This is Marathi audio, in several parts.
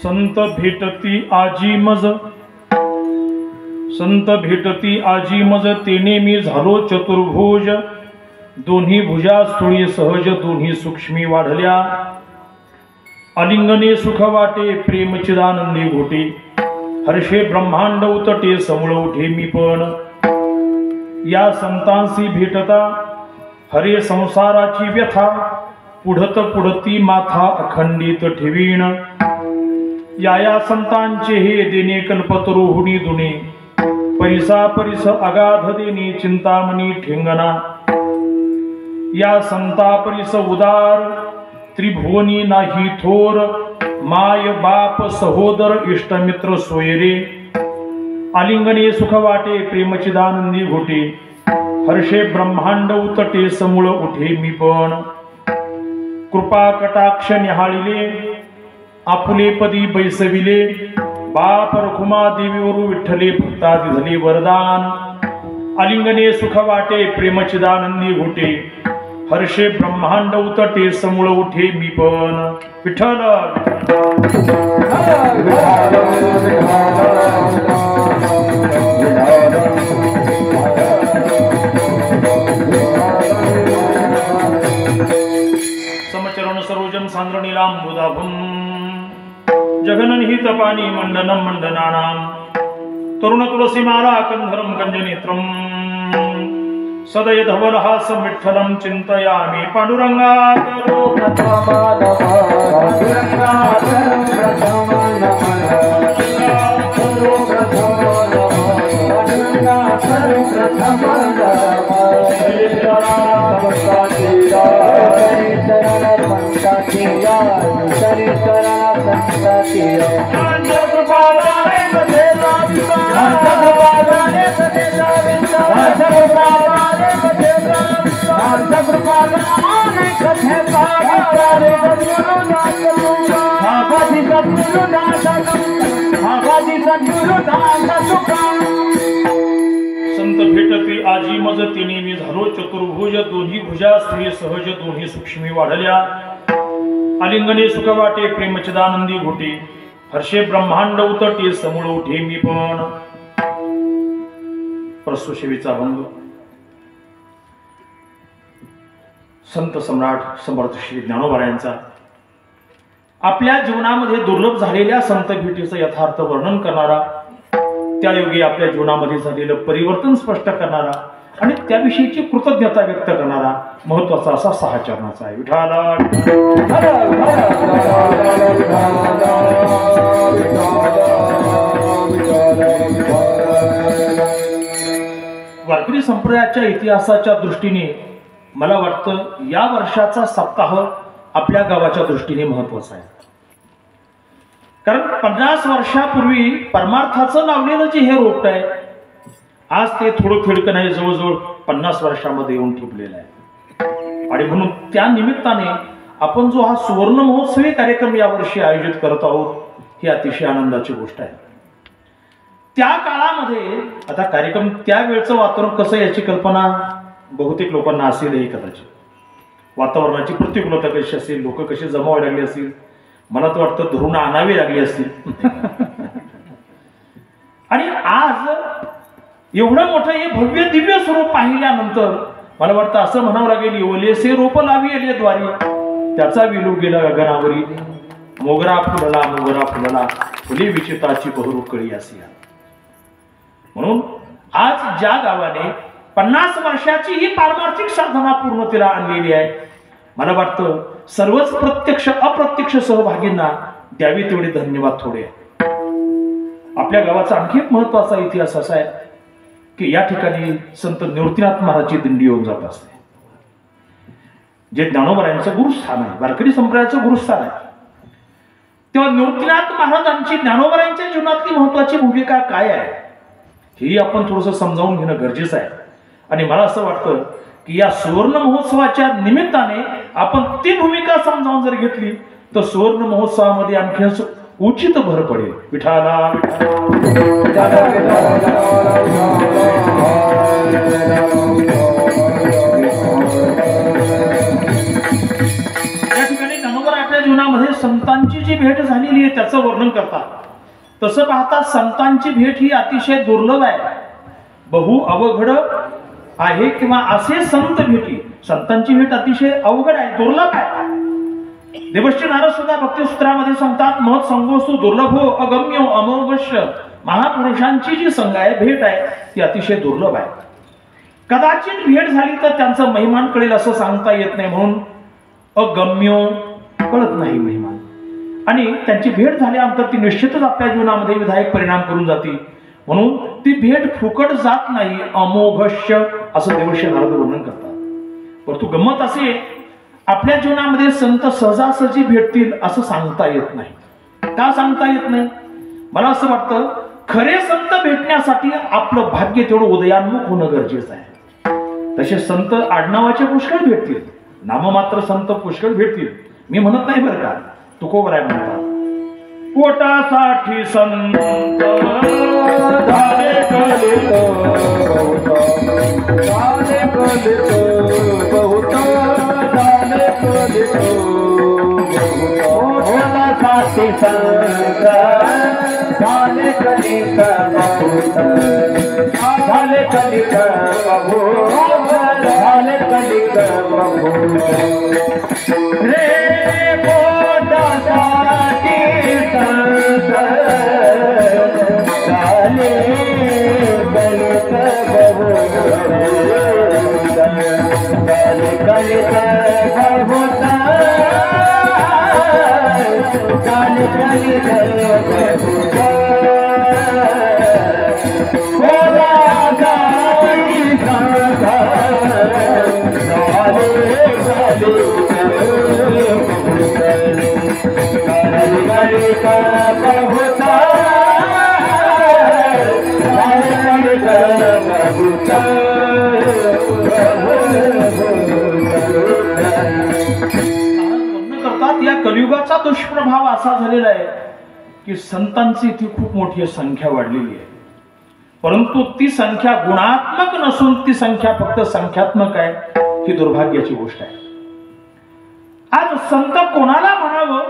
संत भेटती आजी मज, संत भेटती आजी मज, तेने मी झालो चतुर्भुज, दोन्ही भुजा स्थूळी सहज, दोन्ही सूक्ष्मी वाढल्या, आलिंगने सुख वाटे, प्रेम चिदानंदी घोटे, हर्षे ब्रह्मांड उतटे, समूळ उठे मी पण, या संतांशी भेटता हरे संसाराची व्यथा, पुढत पुढती माथा अखंडित ठेवीण, या संतांचे हे देणे कल्पतरुहुनी दुने, परिसा परिस अगाध देणे चिंतामणी ठेंगणा, या संता परिस उदार त्रिभुवनी नाही थोर, माय बाप सहोदर इष्टमित्र सोयरे, आलिंगने सुख वाटे, प्रेमचिदानंदी घोटे, हर्षे ब्रह्मांड उतटे, समूळ उठे मी पण, कृपा कटाक्ष निहाळिले, आपुले पदी बैसविले, बाप रखुमा देवीवरू विठ्ठले, भक्तादी झाले वरदान, आलिंगने सुख वाटे, प्रेमचिदानंदी घोटे, हर्षे ब्रह्मांड उतटे, समूळ उठे मी पण, विठ्ठल समचरण सरोजम सांद्र नीलांबुदाभं, जगननिहित पाणी मंडनं मंडनानां, तरुण तुलसीमाला कंधरं कंजनेत्रं, सदय धवलहासं विठ्ठलं चिंतयामि, पांडुरंगा करो संत भेटती आजी मज, तिने मी झालो चतुर्भुज, दोन्ही भुजा स्त्री सहज, दोन्ही सूक्ष्मी वाढल्या, आलिंगने सुख वाटे, प्रेमचिदानंदी घोटे, हर्षे ब्रह्मांड उतटे, समूळ उठे मी पण. प्रस्तुसेवेचा भंग. संत सम्राट समर्थ श्री ज्ञानोबा यांचा आपल्या जीवनामध्ये दुर्लभ झालेल्या संत भेटीचं यथार्थ वर्णन करणारा, त्यायोगी आपल्या जीवनामध्ये झालेलं परिवर्तन स्पष्ट करणारा आणि त्याविषयीची कृतज्ञता व्यक्त करणारा महत्वाचा असा 6 चरणाचा आहे. विठाला वारकरी संप्रदायाच्या इतिहासाच्या दृष्टीने मला वाटतं या वर्षाचा सप्ताह आपल्या गावाच्या दृष्टीने महत्वाचा आहे. कारण 50 वर्षापूर्वी परमार्थाचं लावलेलं जे हे रोपट आहे, आज ते थोडं थिडकं नाही, जवळजवळ 50 वर्षामध्ये येऊन ठेपलेलं आहे. आणि म्हणून त्या निमित्ताने आपण जो हा सुवर्ण महोत्सवी कार्यक्रम यावर्षी आयोजित करत आहोत, ही अतिशय आनंदाची गोष्ट आहे. त्या काळामध्ये आता कार्यक्रम त्यावेळचं वातावरण कसं याची कल्पना बहुतेक लोकांना असेलही कदाचित. वातावरणाची प्रतिकूलता कशी असेल, लोक कशी जमावायला लागली असतील, मला तर वाटतं धरून आणावी लागली असतील. आणि आज एवढं मोठं हे भव्य दिव्य स्वरूप पाहिल्यानंतर मला वाटतं असं म्हणावं लागेल, ओलेसे रोप लावी आले द्वारी, त्याचा विलू गेला गगनावरी, मोगरा फुलला फुले विचिताची बहरू कळी असिया. म्हणून आज ज्या गावाने 50 वर्षाची ही पारमार्थिक साधना पूर्णतेला आणलेली आहे, मला वाटतं सर्वच प्रत्यक्ष अप्रत्यक्ष सहभागींना द्यावी तेवढे धन्यवाद थोडे. आपल्या गावाचा आणखी एक महत्वाचा इतिहास असा आहे की या ठिकाणी संत निवृत्तीनाथ महाराजची दिंडी येऊन जात असते, जे ज्ञानोबरायांचं गुरुस्थान आहे, वारकरी संप्रदायाचं गुरुस्थान आहे. तेव्हा निवृत्तीनाथ महाराजांची ज्ञानोबरायांच्या जीवनातली महत्वाची भूमिका काय आहे ही आपण थोडंसं समजावून घेणं गरजेचं आहे. आणि मला असं वाटतं की या सुवर्ण महोत्सवाच्या निमित्ताने आपण ती भूमिका समजावून जर घेतली तर सुवर्ण महोत्सवामध्ये आणखी उचित भर पडेल. विठाला या ठिकाणी ज्ञानोबा आपल्या जीवनामध्ये संतांची जी भेट झालेली आहे त्याचं वर्णन करतात. तसं पाहता संतांची भेट ही अतिशय दुर्लभ आहे, बहु अवघड आहे, किंवा असे संत भेटी, संतांची भेट अतिशय अवघड आहे, दुर्लभ आहे. देवर्षी नारद सुद्धा भक्तिसूत्रामध्ये सांगतात, महत् संगोस्तु दुर्लभो अगम्यो अमोघश्य. महापुरुषांची जी संग आहे, भेट आहे, ती अतिशय दुर्लभ आहे. कदाचित भेट झाली तर त्यांचं महिमान कळेल असं सांगता येत नाही, म्हणून अगम्यो, कळत नाही महिमान. आणि त्यांची भेट झाल्यानंतर ती निश्चितच आपल्या जीवनामध्ये विधायक परिणाम करून जाते. म्हणून ती भेट फुकट जात नाही, अमोघश्य असं देवर्षी नारद वर्णन करतात. परंतु गंमत असे, आपल्या जीवनामध्ये संत सहजासहजी भेटतील असं सांगता येत नाही. का सांगता येत नाही? मला असं वाटतं खरे संत भेटण्यासाठी आपलं भाग्य तेवढं उदयान्मुख होणं गरजेचं आहे. तसे संत आडनावाचे पुष्कळ भेटतील, नाममात्र संत पुष्कळ भेटतील, मी म्हणत नाही बरं का. तुकोबराय म्हणतात, पोटासाठी संत झाले कलित बहुत, झाले कलित बहुत, झाले कलित बहुत, पोटासाठी संत झाले कलित बहुत, झाले कलित बहुत, झाले कलित बहुत. रे पोटासाठी संत झाले कलित बहुत, झाले कलित बहुत, झाले कलित बहुत. या कलियुगाचा दुष्प्रभाव असा झालेला आहे की संतांची इथे खूप मोठी संख्या वाढलेली आहे, परंतु ती संख्या गुणात्मक नसून ती संख्या फक्त संख्यात्मक आहे, ही दुर्भाग्याची गोष्ट आहे. आज संत कोणाला म्हणावं,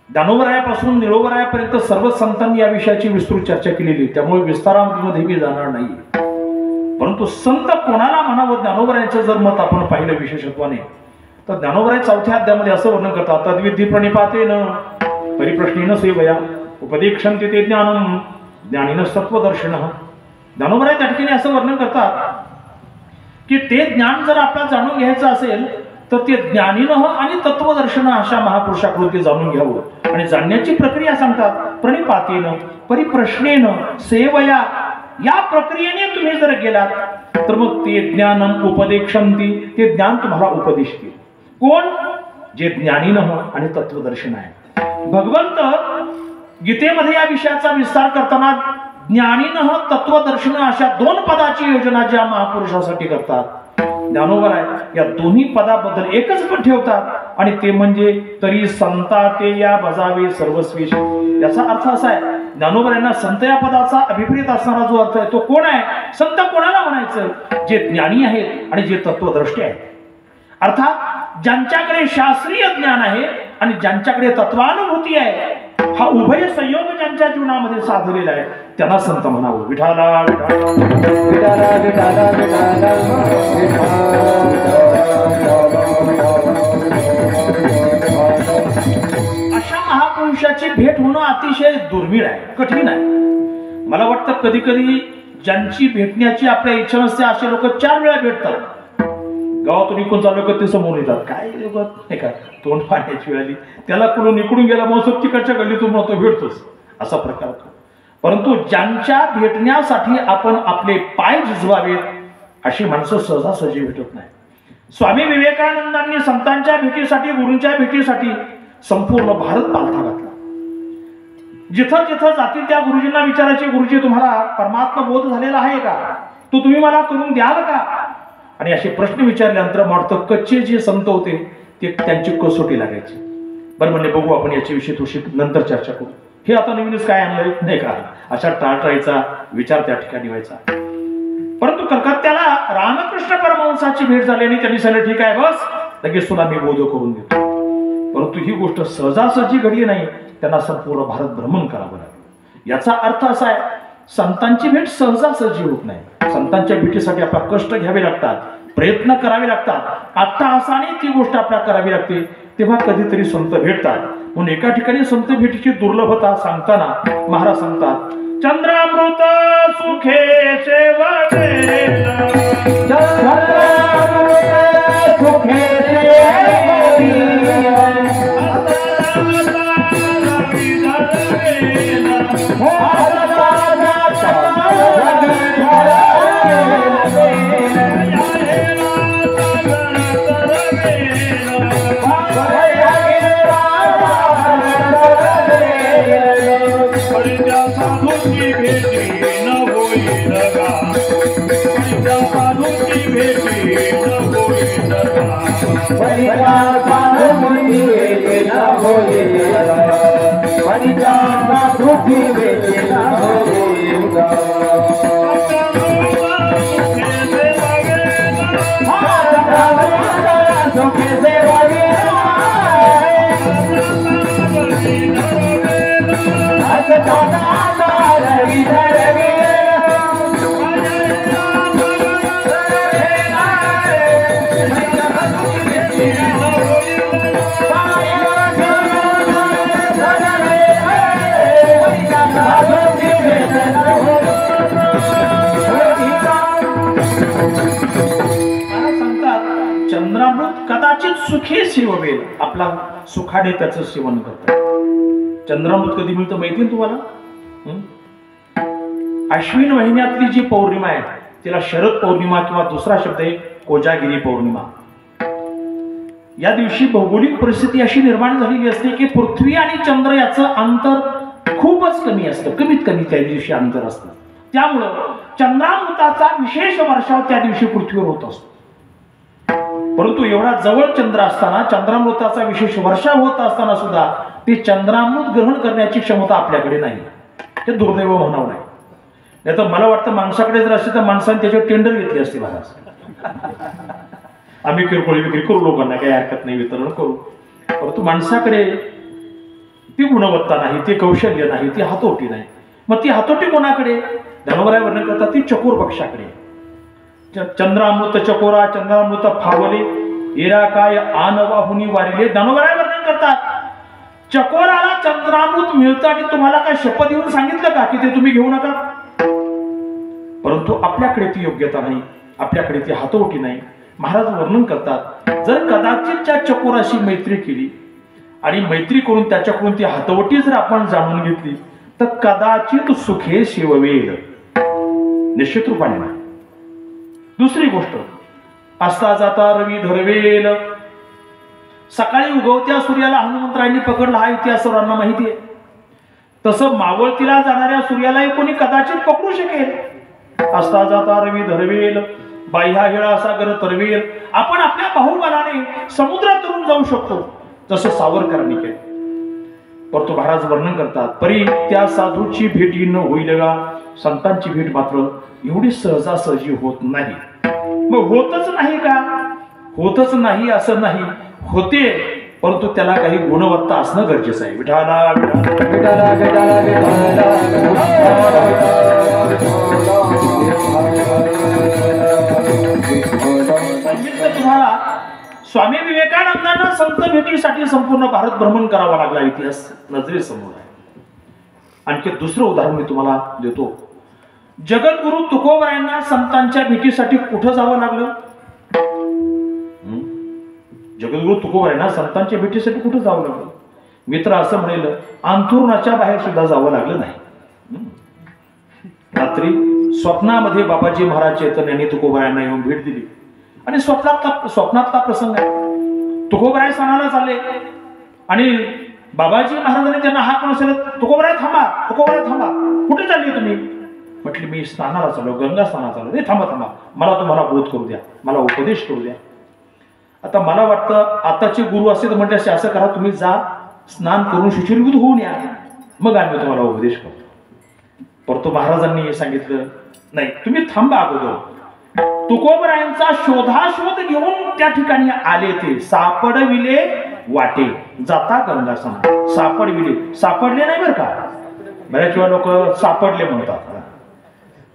ज्ञानोबरायापासून निळोबरायापर्यंत सर्व संतांनी या विषयाची विस्तृत चर्चा केलेली, त्यामुळे विस्तारामध्ये मी जाणार नाही. परंतु संत कोणाला म्हणावं, ज्ञानोबरायांचं जर मत आपण पाहिलं विशेषत्वाने तर ज्ञानोबराय 4थ्या अध्यायामध्ये असं वर्णन करतात, तद्विधी प्रणिपातेन परिप्रश्नेन सेवया उपदेक्षन्ते ते ज्ञानम ज्ञानीन सत्वदर्शनः. ज्ञानोबराय त्या ठिकाणी असं वर्णन करतात की ते ज्ञान जर आपल्याला जाणून घ्यायचं असेल तर ते ज्ञानीनं आणि तत्वदर्शन अशा महापुरुषाकडून ते जाणून घ्यावं. आणि जाणण्याची प्रक्रिया सांगतात, प्रणिपातेन परिप्रश्नेन सेवया, या प्रक्रियेने तुम्ही जर गेलात तर मग ते ज्ञानम उपदेक्षन्ति, ते ज्ञान तुम्हाला उपदेशतील. कोण? जे ज्ञानीनं आणि तत्वदर्शन आहे. भगवंत गीतेमध्ये या विषयाचा विस्तार करताना ज्ञानीनं तत्वदर्शन अशा 2 पदाची योजना ज्या महापुरुषासाठी करतात, ज्ञानोबा या दोन्ही पदाबद्दल एकच पण ठेवतात आणि ते म्हणजे तरी संता ते या बजावे सर्वस्वी. याचा अर्थ असा आहे, ज्ञानोबा यांना संत या पदाचा अभिप्रेत असणारा जो अर्थ आहे तो कोण आहे? संत कोणाला म्हणायचं? जे ज्ञानी आहेत आणि जे तत्वदृष्टी आहेत. अर्थात ज्यांच्याकडे शास्त्रीय ज्ञान आहे आणि ज्यांच्याकडे तत्वानुभूती आहे, हा उभय संयोग ज्यांच्या जीवनामध्ये साधलेला आहे त्यांना संत म्हणावं. विठाला विठाला विठाला विठाला अशा महापुरुषाची भेट होणं अतिशय दुर्मिळ आहे, कठीण आहे. मला वाटतं कधी कधी ज्यांची भेटण्याची आपल्या इच्छा नसते असे लोक 4 वेळा भेटतात. गावातून इकडून चालू का ते समोर येतात, काय नाही का तोंड पाण्याची वेळ आली त्याला कुठून इकडून गेला मग तिकडच्या गल्लीतून तो भेटतोच, असा प्रकार होतो. परंतु ज्यांच्या भेटण्यासाठी आपण आपले पाय झिजवावेत अशी माणसं सहजासहजी भेटत नाही. स्वामी विवेकानंदांनी संतांच्या भेटीसाठी, गुरूंच्या भेटीसाठी संपूर्ण भारत पालथा घातला. जिथं जिथं जातील त्या गुरुजींना विचारायचे, गुरुजी तुम्हाला परमात्मा बोध झालेला आहे का? तो तुम्ही मला करून द्याल का? आणि असे प्रश्न विचारल्यानंतर वाटतं कच्चे जे संत होते ते त्यांची कसोटी लागायची. बरं म्हणजे बघू आपण याच्याविषयी थोडी नंतर चर्चा करू, हे आता नवीनच काय आणलंय नाही का, अशा टाळटाळीचा विचार त्या ठिकाणी व्हायचा. परंतु कलकत्त्याला रामकृष्ण परमहंसाची भेट झाली आणि त्यांनी सांगितलं ठीक आहे बस लगेच तुला मी बोध करून देतो. परंतु ही गोष्ट सहजासहजी घडली नाही, त्यांना संपूर्ण भारत भ्रमण करावं लागलं. याचा अर्थ असा आहे, संतांची भेट सहजासहजी होत नाही. संतांच्या भेटीसाठी आपल्याला कष्ट घ्यावे लागतात, प्रयत्न करावे लागतात, अट्टहासाने ती गोष्ट आपल्याला करावी लागते, तेव्हा कधीतरी संत भेटतात. म्हणून एका ठिकाणी संत भेटीची दुर्लभता सांगताना महाराज सांगतात, चंद्रामृत सुखे सेववेला, चंद्रामृत सुखे कदाचित सुखी सेवेल, आपला सुखाने त्याचं सेवन करतात. चंद्रामृत कधी मिळतं माहिती तुम्हाला? अश्विन महिन्यातली जी पौर्णिमा आहे तिला शरद पौर्णिमा किंवा दुसरा शब्द आहे कोजागिरी पौर्णिमा. या दिवशी भौगोलिक परिस्थिती अशी निर्माण झालेली असते की पृथ्वी आणि चंद्र याचं अंतर खूपच कमी असतं, कमीत कमी त्या दिवशी अंतर असतं. त्यामुळं चंद्रामृताचा विशेष वर्षाव त्या दिवशी पृथ्वीवर होत असतो. परंतु एवढा जवळ चंद्र असताना, चंद्रामृताचा विशेष वर्षाव होत असताना सुद्धा ते चंद्रामृत ग्रहण करण्याची क्षमता आपल्याकडे नाही. हे दुर्दैव म्हणावं नाही. नाही तर मला वाटतं माणसाकडे जर असते तर माणसाने त्याच्यावर टेंडर घेतली असते. आम्ही किरकोळ विक्री करू, लोकांना काही हरकत नाही, वितरण करू. परंतु माणसाकडे ती गुणवत्ता नाही, ते कौशल्य नाही, ती हातोटी नाही. मग ती हातोटी कोणाकडे? धर्मराय वर्णन करतात ती चकोर पक्षाकडे. चंद्रामृत चकोरा चंद्रामृत फावले एरा काय आनवाहुनी वारिले. धर्मराय वर्णन करतात चकोराला चंद्रामृत मिळतं आणि तुम्हाला काय शपथ देऊन सांगितलं का की ते तुम्ही घेऊ नका? परंतु आपल्याकडे ती योग्यता नाही, आपल्याकडे ती हातोटी नाही. महाराज वर्णन करतात जर कदाचित त्या चकोराशी मैत्री केली आणि मैत्री करून त्याच्याकडून ती हातवटी जर आपण जाणून घेतली तर कदाचित सुखे शिववेल, निश्चित रूपाने नाही. दुसरी गोष्ट, असता जाता रवी धरवेल. सकाळी उगवत्या सूर्याला हनुमंतरायांनी पकडला, हा इतिहास सर्वांना माहिती आहे. तसं मावळतीला जाणाऱ्या सूर्यालाही कोणी कदाचित पकडू शकेल. असता जाता रवी धरवेल, बाह्या हिळा सागर तरवेल. आपण आपल्या बाहुबलाने समुद्रात तरून जाऊ शकतो, जसं सावरकरांनी केलं. परंतु महाराज वर्णन करतात, परी त्या साधूची भेट न होईल का, संतांची भेट मात्र एवढी सहजासहजी होत नाही. मग होतच नाही का? होतच नाही असं नाही, होते, परंतु त्याला काही गुणवत्ता असणं गरजेचं आहे. विठाला तुम्हाला स्वामी विवेकानंदांना संत भेटीसाठी संपूर्ण भारत भ्रमण करावा लागला. इतिहास नजरेसमोर आहे. आणखी दुसरं उदाहरण मी तुम्हाला देतो. जगद्गुरु तुकोबरायांना संतांच्या भेटीसाठी कुठं जावं लागलं? जगद्गुरु तुकोबरायांना संतांच्या भेटीसाठी कुठं जावं लागलं? मित्र असं म्हणेल, अंथरुणाच्या बाहेर सुद्धा जावं लागलं नाही. रात्री स्वप्नामध्ये बाबाजी महाराज चैतन्यांनी तुकोबरायांना येऊन भेट दिली. आणि स्वप्नातला प्रसंग आहे. तुकोबराय सणाला चालले आणि बाबाजी महाराजांनी त्यांना हाक म्हणून, तुकोबराय थांबा, तुकोबराय थांबा, कुठे चालली तुम्ही? म्हटली, मी स्नानाला चाललो, गंगा स्नानाला चाललो. नाही, थांबा थांबा, मला तुम्हाला बोध करू द्या, मला उपदेश करू द्या. आता मला वाटतं आताचे गुरु असे तर म्हटले, असं करा, तुम्ही जा, स्नान करून शुचिर्भूत होऊन या, मग आम्ही तुम्हाला उपदेश करतो. परंतु महाराजांनी सांगितलं, नाही, तुम्ही थांबा अगोदर. तुकोबरायांचा शोधाशोध घेऊन त्या ठिकाणी आले. ते सापडविले वाटे जाता गंगा स्नान. सापडविले, सापडले नाही बरं का. बऱ्याच वेळा लोक सापडले म्हणतात.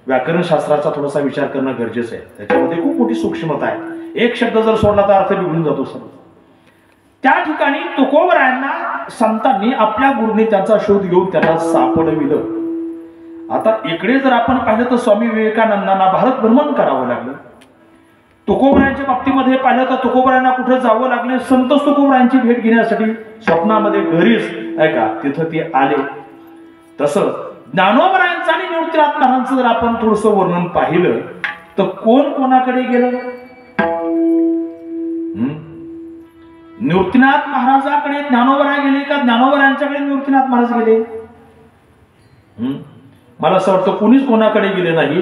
व्याकरण शास्त्राचा थोडासा विचार करणं गरजेचं आहे. त्याच्यामध्ये खूप मोठी सूक्ष्मता आहे. एक शब्द जर सोडला तर अर्थ बिघडून जातो सर्व. त्या ठिकाणी तुकोबरायांना संतांनी आपल्या गुरुने त्यांचा शोध घेऊन त्यांना सापडविलं. आता इकडे जर आपण पाहिलं तर स्वामी विवेकानंदांना भारत भ्रमण करावं लागलं. तुकोबरायांच्या बाबतीमध्ये पाहिलं तर तुकोबरायांना कुठे जावं लागले? संत तुकोबरायांची भेट घेण्यासाठी स्वप्नामध्ये घरीच ऐका तिथं ते आले. तसं ज्ञानोबरायांचं आणि निवृत्तीनाथ महाराजांचं जर आपण थोडंसं वर्णन पाहिलं तर कोण कोणाकडे गेलं? निवृत्तीनाथ महाराजाकडे ज्ञानोबराय गेले का ज्ञानोबरायांच्याकडे निवृत्तीनाथ महाराज गेले? मला असं वाटतं कोणीच कोणाकडे गेले नाही.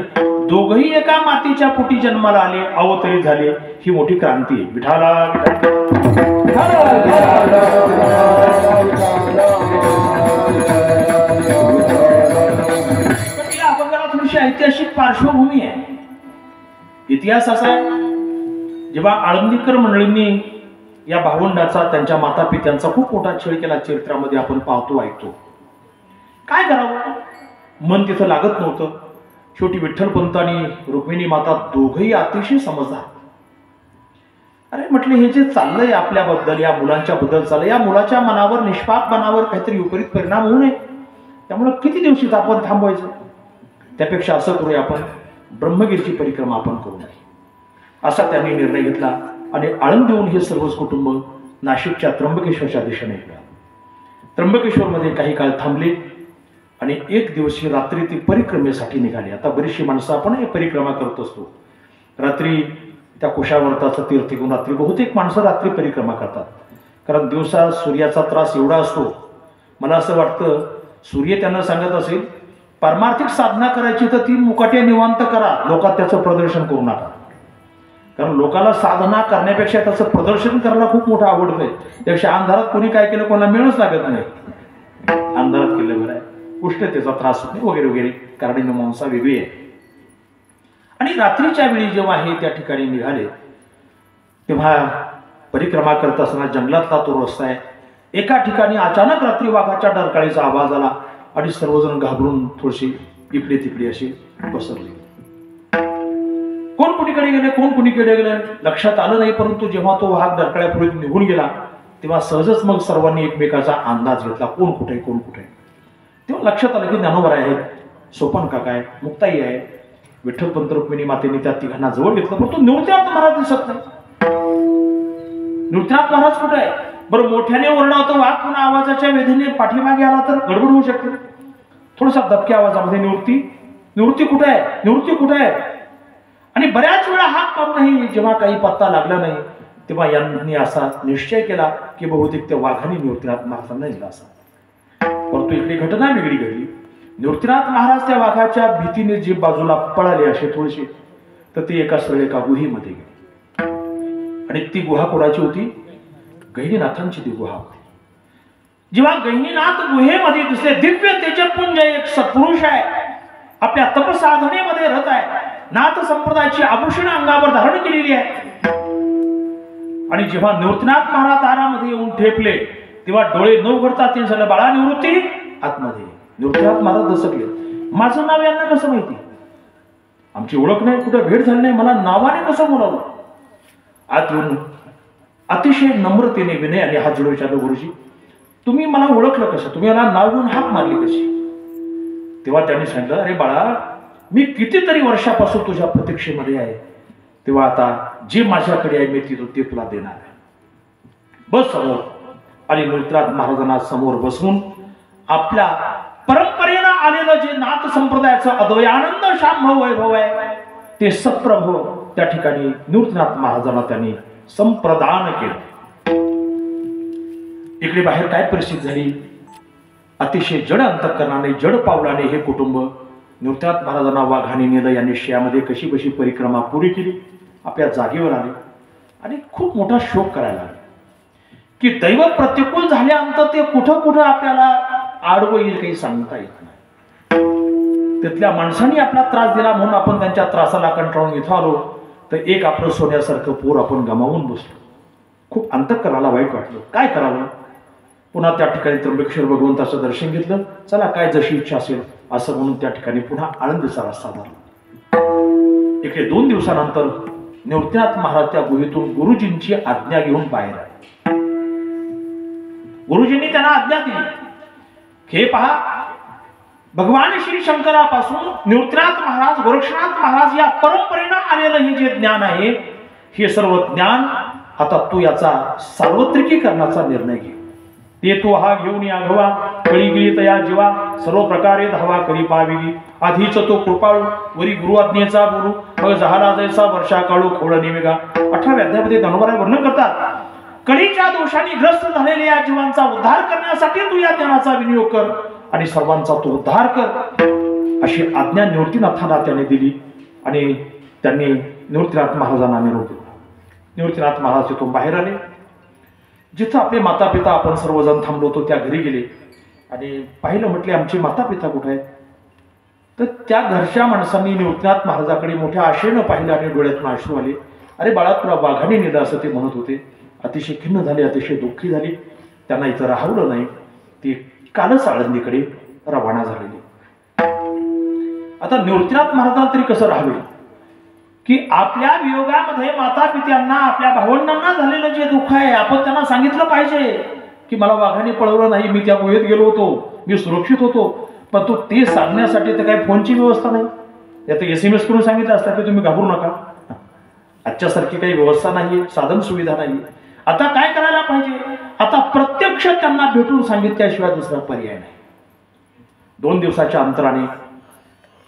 दोघही एका मातीच्या पोटी जन्माला आले, अवतरित झाले. ही मोठी क्रांती आहे. विठाला या अभंगाला थोडीशी ऐतिहासिक पार्श्वभूमी आहे. इतिहास असा आहे, जेव्हा आळंदीकर मंडळींनी या भावंडाचा, त्यांच्या माता पित्यांचा खूप मोठा छळ केला, चरित्रामध्ये आपण पाहतो, ऐकतो. काय करावं, मन तिथं लागत नव्हतं. शेवटी विठ्ठलपंत आणि रुक्मिणी माता दोघही अतिशय समजदार. अरे म्हटले, हे जे चाललंय आपल्याबद्दल, या मुलांच्या बद्दल चाललंय, या मुलाच्या मनावर, निष्पाप मनावर काहीतरी विपरीत परिणाम होऊ नये. त्यामुळे किती दिवशी आपण थांबवायचं? त्यापेक्षा असं करूया, आपण ब्रह्मगिरीची परिक्रमा आपण करू नये, असा त्यांनी निर्णय घेतला. आणि आळंदीहून हे सर्वच कुटुंब नाशिकच्या त्र्यंबकेश्वरच्या दिशेने गेला. त्र्यंबकेश्वरमध्ये काही काळ थांबले आणि एक दिवशी रात्री ती परिक्रमेसाठी निघाली. आता बरीचशी माणसं आपण हे परिक्रमा करत असतो. रात्री त्या कुशावर्ताचं तीर्थ घेऊन रात्री बहुतेक माणसं रात्री परिक्रमा करतात. कारण दिवसा सूर्याचा त्रास एवढा असतो. मला असं वाटतं सूर्य त्यांना सांगत असेल, पारमार्थिक साधना करायची तर ती मुकाट्या निवांत करा, लोकात त्याचं प्रदर्शन करू नका. कारण लोकाला साधना करण्यापेक्षा त्याचं प्रदर्शन करायला खूप मोठं आवडतंय. त्यापेक्षा अंधारात कोणी काय केलं कोणाला मिळच लागत नाही. अंधारात केलं बरं आहे, उष्णतेचा त्रास होतो वगैरे वगैरे, कारण मीमांसा वेगळी आहे. आणि रात्रीच्या वेळी जेव्हा हे त्या ठिकाणी निघाले तेव्हा परिक्रमा करत असताना जंगलातला तो रस्ता आहे. एका ठिकाणी अचानक रात्री वाघाच्या डरकाळीचा आवाज आला आणि सर्वजण घाबरून थोडीशी इकडे तिकडे अशी पसरली. कोण कुणीकडे गेले, कोण कुणीकडे गेले लक्षात आलं नाही. परंतु जेव्हा तो वाघ डरकाळ्यापूर्वी निघून गेला तेव्हा सहजच मग सर्वांनी एकमेकाचा अंदाज घेतला, कोण कुठे कोण कुठे. तेव्हा लक्षात आलं की ज्ञानोबराय आहेत, सोपान काका आहे, मुक्ताई आहे. विठ्ठलपंत रुक्मिणी मातेने त्या तिघांना जवळ घेतलं. परंतु निवृत्तीनाथ महाराज दिसत नाही. निवृत्तीनाथ महाराज कुठे आहे? बरं, मोठ्याने ओरडा होता वाघ, पुन्हा आवाजाच्या वेदीने पाठीमागे आला तर गडबड होऊ शकते. थोडासा दबक्या आवाजामध्ये निवृत्ती कुठे आहे, निवृत्ती कुठे आहे. आणि बऱ्याच वेळा हाक मारूनही जेव्हा काही पत्ता लागला नाही तेव्हा यांनी असा निश्चय केला की बहुतेक त्या वाघाने निवृत्तीनाथ महाराजांना दिला असा. परंतु इकडे घटना वेगळी घडली. निवृत्तीनाथ महाराज त्या वाघाच्या भीतीने जी बाजूला पळाले असे थोडेसे, तर ते एका सरळ एका गुहेमध्ये गेले. आणि ती गुहा कोणाची होती? गहिनीनाथांची ती गुहा होती. जेव्हा गहिनीनाथ गुहेमध्ये दिसले, दिव्य तेजपुंज एक सत्पुरुष आहे, आपल्या तपसाधनेमध्ये रत आहे, नाथ संप्रदायाची आभूषण अंगावर धारण केलेली आहे. आणि जेव्हा निवृत्तीनाथ महाराज दारामध्ये येऊन ठेपले, तेव्हा डोळे न उघडता ते झालं, बाळा निवृत्ती आतमध्ये. निवृत्तीनाथ महाराज दसकले, माझं नाव यांना कसं माहिती? आमची ओळख नाही, कुठं भेट झाली नाही, मला नावाने कसं बोलावं? आत येऊन अतिशय नम्रतेने विनयाने हात जोडून विचारलं, गुरुजी तुम्ही मला ओळखलं कसं? तुम्ही मला नाव घेऊन हाक मारली कशी? तेव्हा त्यांनी सांगितलं, अरे बाळा, मी कितीतरी वर्षापासून तुझ्या प्रतीक्षेमध्ये आहे, तेव्हा आता जे माझ्याकडे आहे मी ते तुला देणार आहे. बस समोर. आणि निवृत्तीनाथ महाराजांना समोर बसवून आपल्या परंपरेनं आलेलं जे नाथ संप्रदायाचं अद्वयानंद शांभव वैभव आहे, ते सत्प्रभव त्या ठिकाणी निवृत्तीनाथ महाराजांना त्यांनी संप्रदान केलं. इकडे बाहेर काय परिस्थिती झाली? अतिशय जड अंतःकरणाने, जड पावलाने हे कुटुंब निवृत्तीनाथ महाराजांना वाघाने नेलं. यांनी शियामध्ये कशी बशी परिक्रमा पुरी केली, आपल्या जागेवर आले आणि खूप मोठा शोक करायला लागले की दैव प्रतिकूल झाल्यानंतर ते कुठं कुठं आपल्याला आडवं येईल काही सांगता येत नाही. तिथल्या माणसांनी आपला त्रास दिला म्हणून आपण त्यांच्या त्रासाला कंटाळून इथं आलो, तर एक आपलं सोन्यासारखं पोर आपण गमावून बसलो. खूप अंतःकरणाला वाईट वाटलं. काय करावं? पुन्हा त्या ठिकाणी त्र्यंबकेश्वर भगवंताचं दर्शन घेतलं. चला काय जशी इच्छा असेल असं म्हणून त्या ठिकाणी पुन्हा आळंदीचा रस्ता झाला. इकडे 2 दिवसानंतर निवृत्तीनाथ महाराज त्या गुहेतून गुरुजींची आज्ञा घेऊन बाहेर आले. गुरुजींनी त्यांना आज्ञा दिली, हे पहा, भगवान श्री शंकरापासून निवृत्तीनाथ महाराज, गोरक्षनाथ महाराज या परंपरेनं आलेलं हे जे ज्ञान आहे, हे सर्व ज्ञान आता तू याचा सार्वत्रिकीकरणाचा निर्णय घे. ते तो हा घेऊन या घवा, कळी गिळी तया जीवा, सर्व प्रकारे धावा करी पाविगी. आधीच तो कृपाळू, वरी गुरु आज्ञेचा गुरु, मग झाला जैसा वर्षा काळू खोड निवेगा. 18व्या अध्यायामध्ये धनुराय वर्णन करतात, कळीच्या दोषांनी ग्रस्त झालेल्या या जीवांचा उद्धार करण्यासाठी तू या ज्ञानाचा विनियोग कर आणि सर्वांचा तो उद्धार कर, अशी आज्ञा निवृत्तीनाथांना त्याने दिली. आणि त्यांनी निवृत्तीनाथ महाराजांना निरोप दिला. निवृत्तीनाथ महाराज तिथून बाहेर आले. जिथं आपले माता पिता आपण सर्वजण थांबलो होतो त्या घरी गेले आणि पाहिलं, म्हटले आमचे माता पिता कुठे आहेत? तर त्या घरच्या माणसांनी निवृत्तीनाथ महाराजाकडे मोठ्या आशेनं पाहिलं आणि डोळ्यातून अश्रू आले. अरे बाळा, तुला वाघाने नेलं असं ते म्हणत होते. अतिशय खिन्न झाले, अतिशय दुःखी झाले. त्यांना इथं राहवलं नाही. ते कालच आळंदीकडे रवाना झालेले. आता निवृत्तीनाथ महाराजांना तरी कसं राहावे की आपल्या वियोगामध्ये माता पित्यांना, आपल्या भावंडांना झालेलं जे दुःख आहे आपण त्यांना सांगितलं पाहिजे की मला वाघाने पळवलं नाही, मी त्या गुहेत गेलो होतो, मी सुरक्षित होतो. पण तो ते सांगण्यासाठी तर काही फोनची व्यवस्था नाही. यात SMS करून सांगितलं असतं की तुम्ही घाबरू नका. आजच्यासारखी काही व्यवस्था नाहीये, साधन सुविधा नाही. आता काय करायला पाहिजे? आता प्रत्यक्ष त्यांना भेटून सांगितल्याशिवाय दुसरा पर्याय नाही. 2 दिवसाच्या अंतराने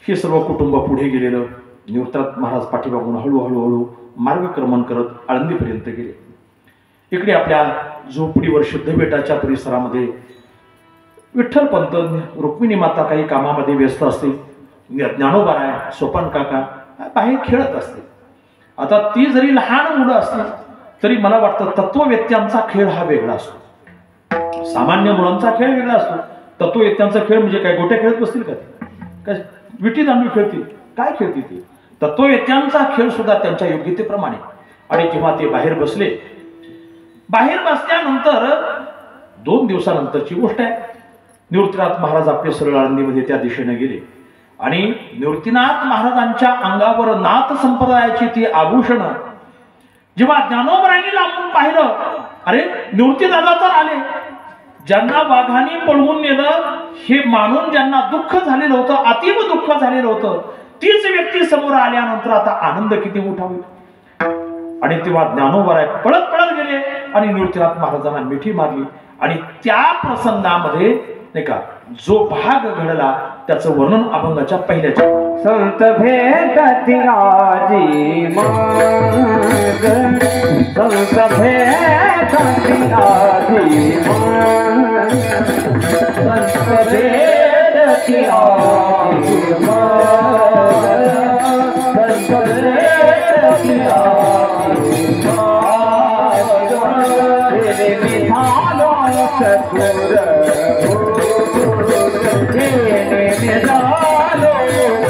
हे सर्व कुटुंब पुढे गेलेलं. निवृत्तीनाथ महाराज पाठीमागून हळूहळू मार्गक्रमण करत आळंदीपर्यंत गेले. इकडे आपल्या झोपडीवर शुद्धबेटाच्या परिसरामध्ये विठ्ठलपंत, रुक्मिणी माता काही कामामध्ये व्यस्त असते. ज्ञानोबाराय, सोपान काका बाहेर खेळत असते. आता ती जरी लहान मुलं असतील तरी मला वाटतं तत्ववेत्यांचा खेळ हा वेगळा असतो, सामान्य मुलांचा खेळ वेगळा असतो. तत्ववेत्यांचा खेळ म्हणजे काय? गोट्या खेळत बसतील का? काय विटी दांडू खेळतील? काय खेळतील ते? तत्ववेत्यांचा खेळ सुद्धा त्यांच्या योग्यतेप्रमाणे. आणि जेव्हा ते बाहेर बसले, बाहेर बसल्यानंतर 2 दिवसानंतरची गोष्ट आहे, निवृत्तीनाथ महाराज आपले सरळ आळंदीमध्ये त्या दिशेने गेले. आणि निवृत्तीनाथ महाराजांच्या अंगावर नाथ संप्रदायाची ती आभूषण जेव्हा ज्ञानोबरायांनी लांबून पाहिलं, अरे निवृत्ती दादा तर आले. ज्यांना वाघाने पळवून नेलं हे मानून ज्यांना दुःख झालेलं होतं, अतीव दुःख झालेलं होतं, तीच व्यक्ती समोर आल्यानंतर आता आनंद किती मोठा होईल. आणि तेव्हा ज्ञानोबराय पळत पळत गेले आणि निवृत्तीनाथ महाराजांना मिठी मारली. आणि त्या प्रसंगामध्ये नाही का जो भाग घडला त्याचं वर्णन अभंगाच्या पहिल्याच्या संत भेटती आजी मग, संत भेटती आजी मग, संत भेटती आजी मग, संत भेटती आजी मग, रे विठालो सद्गुर रे विठालो सद्गुर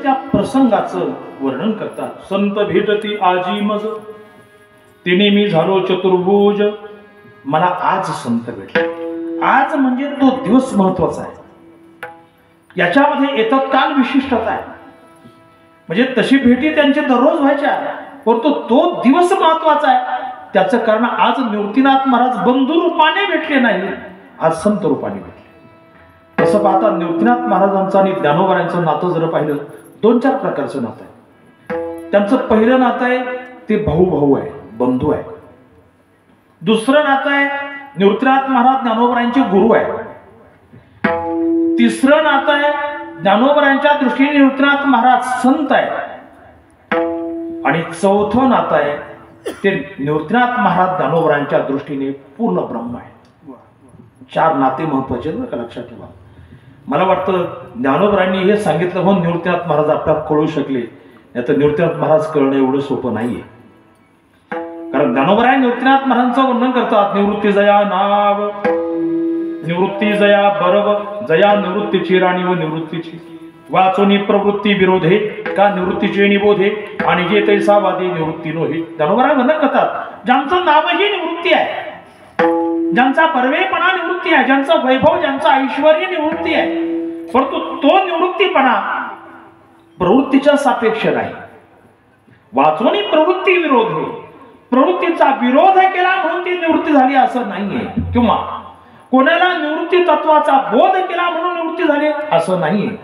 त्या प्रसंगाचं वर्णन करतात. संत भेटती आजी मज, तिने मी झालो चतुर्भुज. मला आज संत भेटले. आज म्हणजे तो दिवस महत्वाचा आहे. याच्यामध्ये येतात काल विशिष्टता आहे. म्हणजे तशी भेटी त्यांची दररोज व्हायच्या, परंतु तो दिवस महत्वाचा आहे. त्याचं कारण आज निवृत्तीनाथ महाराज बंधू रूपाने भेटले नाही, आज संत रूपाने भेटले. तसं पाहता निवृत्तीनाथ महाराजांचं आणि ज्ञानोबारांचं नातं जर पाहिलं, 2-4 प्रकारचं नातं आहे. त्यांचं पहिलं नातं आहे ते भाऊ आहे, बंधू आहे. दुसरं नातं आहे निवृत्तीनाथ महाराज ज्ञानोबारांचे गुरु आहे. तिसरं नातं आहे ज्ञानोबारांच्या दृष्टीने निवृत्तीनाथ महाराज संत आहे. आणि चौथं नातं आहे ते निवृत्तीनाथ महाराज ज्ञानोबारांच्या दृष्टीने पूर्ण ब्रह्म आहे. 4 नाते महत्वाचे आहेत, का लक्षात ठेवा. मला वाटतं ज्ञानोबारांनी हे सांगितलं म्हणून निवृत्तीनाथ महाराज आपल्याला कळू शकले, नाही तर निवृत्तीनाथ महाराज कळणं एवढं सोपं नाहीये. कारण ज्ञानोबराय निवृत्तीनाथ महाराजांचं वर्णन करतात. निवृत्ती जया नाव, निवृत्ती जया बरव, जया निवृत्तीची राणी व निवृत्तीची वाचोनी प्रवृत्ती विरोधे का निवृत्तीचे निबोधे आणि जे तैसा वादी निवृत्ती नोहे. ज्ञानोबराय वर्णन करतात, ज्यांचं नावही निवृत्ती आहे, ज्यांचा परवेपणा निवृत्ती आहे, ज्यांचं वैभव, ज्यांचं ऐश्वर निवृत्ती आहे, परंतु तो निवृत्तीपणा प्रवृत्तीच्या सापेक्ष नाही. वाचोनी प्रवृत्ती विरोधे, प्रवृत्तीचा विरोध केला म्हणून ती निवृत्ती झाली असं नाहीये, किंवा कोणाला निवृत्ती तत्वाचा बोध केला म्हणून निवृत्ती झाली असं नाहीये.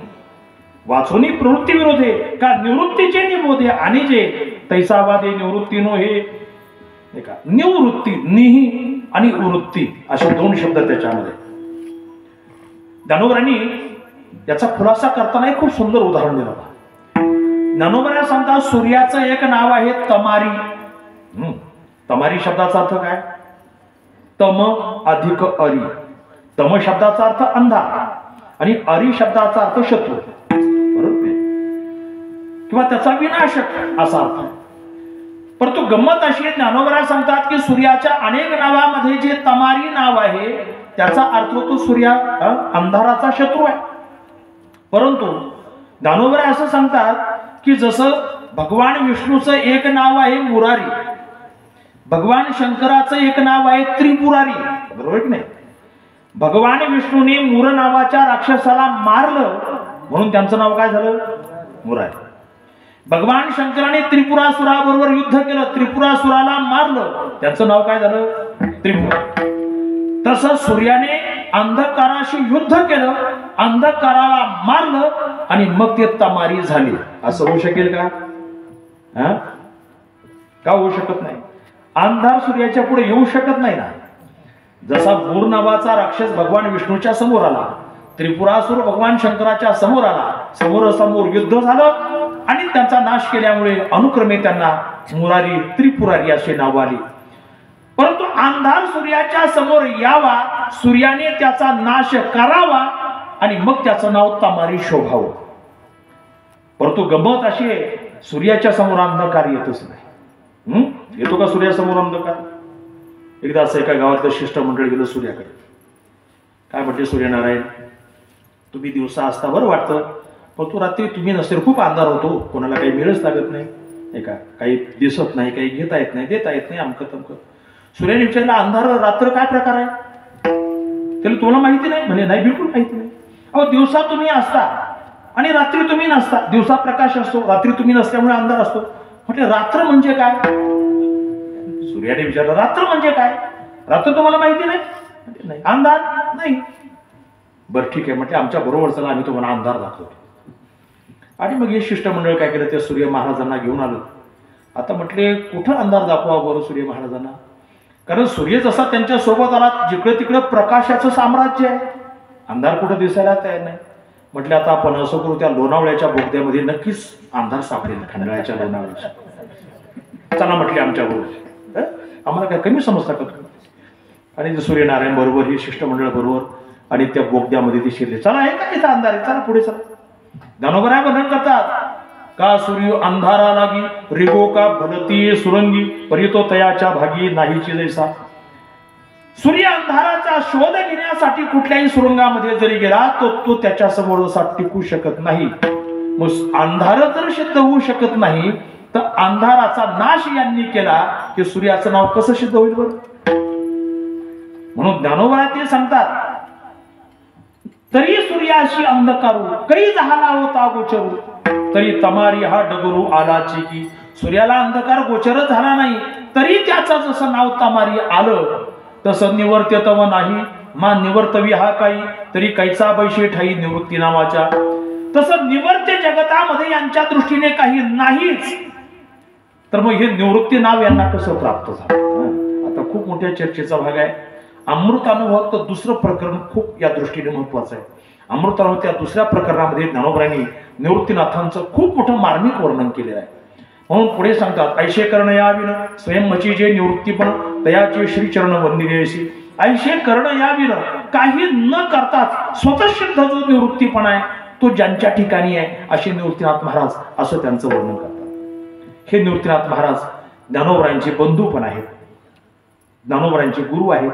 वाचोनी प्रवृत्ती विरोधे का निवृत्तीचे निबोधे आणि जे तैसावादे निवृत्ती नो हे का निवृत्ती, निही आणि वृत्ती असे 2 शब्द त्याच्यामध्ये. ज्ञानोबारांनी याचा खुलासा करताना एक खूप सुंदर उदाहरण दिलं. ज्ञानोबा सांगतात सूर्याचं एक नाव आहे तमारी. तमारी शब्दाचा अर्थ काय? तम अधिक अरी. तम शब्दाचा अर्थ अंधार आणि अरी शब्दाचा अर्थ शत्रू, बरोबर, किंवा त्याचा विनाशक असा अर्थ. परंतु गंमत अशी ज्ञानोबा सांगतात की सूर्याच्या अनेक नावामध्ये जे तमारी नाव आहे त्याचा अर्थ होतो सूर्या अंधाराचा शत्रू आहे. परंतु ज्ञानोबा असं सांगतात की जसं भगवान विष्णूचं एक नाव आहे मुरारी, भगवान शंकराचं एक नाव आहे त्रिपुरारी, बरोबर की नाही. भगवान विष्णूने मूर नावाच्या राक्षसाला मारलं म्हणून त्यांचं नाव काय झालं? मुरारी. भगवान शंकराने त्रिपुरासुराबरोबर युद्ध केलं, त्रिपुरासुराला मारलं, त्याचं नाव काय झालं? त्रिपुरा. तसं सूर्याने अंधकाराशी युद्ध केलं, अंधकाराला मारलं आणि मग ते तमारी झाली. असं होऊ शकेल का? का होऊ शकत नाही? अंधार सूर्याच्या पुढे येऊ शकत नाही ना. जसा भूर नावाचा राक्षस भगवान विष्णूच्या समोर आला, त्रिपुरासुर भगवान शंकराच्या समोर आला, समोरासमोर युद्ध झालं आणि त्यांचा नाश केल्यामुळे अनुक्रमे त्यांना मुरारी त्रिपुरारी असे नाव आले. परंतु अंधार सूर्याच्या समोर यावा, सूर्याने त्याचा नाश करावा आणि मग त्याचं नाव तमारी शोभावं. परंतु गंमत अशी आहे, सूर्याच्या समोर अंधकार येतच नाही. येतो का सूर्यासमोर अंधकार? एकदा असं एका गावातलं शिष्टमंडळ गेलं सूर्याकडे. काय म्हटले सूर्यनारायण, तुम्ही दिवसा असता बरं वाटतं, पण तू रात्री तुम्ही नसेल खूप अंधार होतो, कोणाला काही मिळच लागत नाही का, काही दिसत नाही, काही घेता येत नाही, देता येत नाही, अमकं तमकं. सूर्याने विचारला, अंधार रात्र काय प्रकार आहे? त्याला तुला माहिती नाही? म्हणे नाही, बिलकुल माहिती नाही. अहो, दिवसा तुम्ही असता आणि रात्री तुम्ही नसता. दिवसा प्रकाश असतो, रात्री तुम्ही नसल्यामुळे अंधार असतो. म्हटले रात्र म्हणजे काय? सूर्याने विचारलं, रात्र म्हणजे काय? रात्र तुम्हाला माहिती नाही? अंधार नाही. बरं ठीक आहे, म्हटलं आमच्या बरोबर चला, आम्ही तुम्हाला अंधार दाखवतो. आणि मग हे शिष्टमंडळ काय केलं, त्या सूर्य महाराजांना घेऊन आलं. आता म्हटले कुठं अंधार दाखवा बरं सूर्य महाराजांना? कारण सूर्य जसा त्यांच्या सोबत आला, जिकडे तिकडे प्रकाशाचं साम्राज्य आहे, अंधार कुठं दिसायला तयार नाही. म्हटले आता आपण असं करू, त्या लोणावळ्याच्या बोगद्यामध्ये नक्कीच अंधार सापडेल, खंडाळ्याच्या लोणावळ्याच्या. चला म्हटले आमच्या बरोबर, आम्हाला काय कमी समजता का? आणि सूर्यनारायण बरोबर, हे शिष्टमंडळ बरोबर, आणि त्या बोगद्यामध्ये ते शिरले. चला हे काय इथं अंधार आहे, चला पुढे चला. ज्ञानोबराय वर्णन करतात, का सूर्य अंधारा लागी, रिगो का भलती सुरंगी, परितो तयाच्या भागी नाहीची जैसा. सूर्य अंधाराचा शोध घेण्यासाठी कुठल्याही सुरुंगामध्ये जरी गेला, तो त्याच्या समोर असा टिकू शकत नाही. मग अंधार जर सिद्ध होऊ शकत नाही, तर अंधाराचा नाश यांनी केला की सूर्याचं नाव कसं सिद्ध होईल बरं? म्हणून ज्ञानोबा ते सांगतात, तरी सूर्याशी अंधकारू करी झाला होता गोचरू, तरी तमारी हा डगरू आलाची की. सूर्याला अंधकार गोचर झाला नाही, तरी त्याचं जसं नाव तमारी आलं, तसं निवर्त्यतव नाही मा निवर्तवी हा काही, तरी कैचा बैशी ठाई निवृत्ती नावाच्या. तसं निवर्त्य जगतामध्ये यांच्या दृष्टीने काही नाहीच, तर मग हे निवृत्ती नाव यांना कसं प्राप्त झालं? आता खूप मोठ्या चर्चेचा भाग आहे. अमृतानुभव तर दुसरं प्रकरण खूप या दृष्टीने महत्वाचं आहे. अमृतानुभव त्या दुसऱ्या प्रकरणामध्ये ज्ञानोबरायांनी निवृत्तीनाथांचं खूप मोठं मार्मिक वर्णन केलेलं आहे. म्हणून पुढे सांगतात, ऐशे कर्ण याविन स्वयंमची जे निवृत्तीपण, तयाचे श्रीचरण वंदिलेशी. ऐशे कर्ण याविन, काही न करताच स्वतःसिद्ध जो निवृत्तीपणा आहे तो ज्यांच्या ठिकाणी आहे, असे निवृत्तीनाथ महाराज असं त्यांचं वर्णन करतात. हे निवृत्तीनाथ महाराज ज्ञानोबरायांचे बंधू पण आहेत, ज्ञानोबरायांचे गुरु आहेत,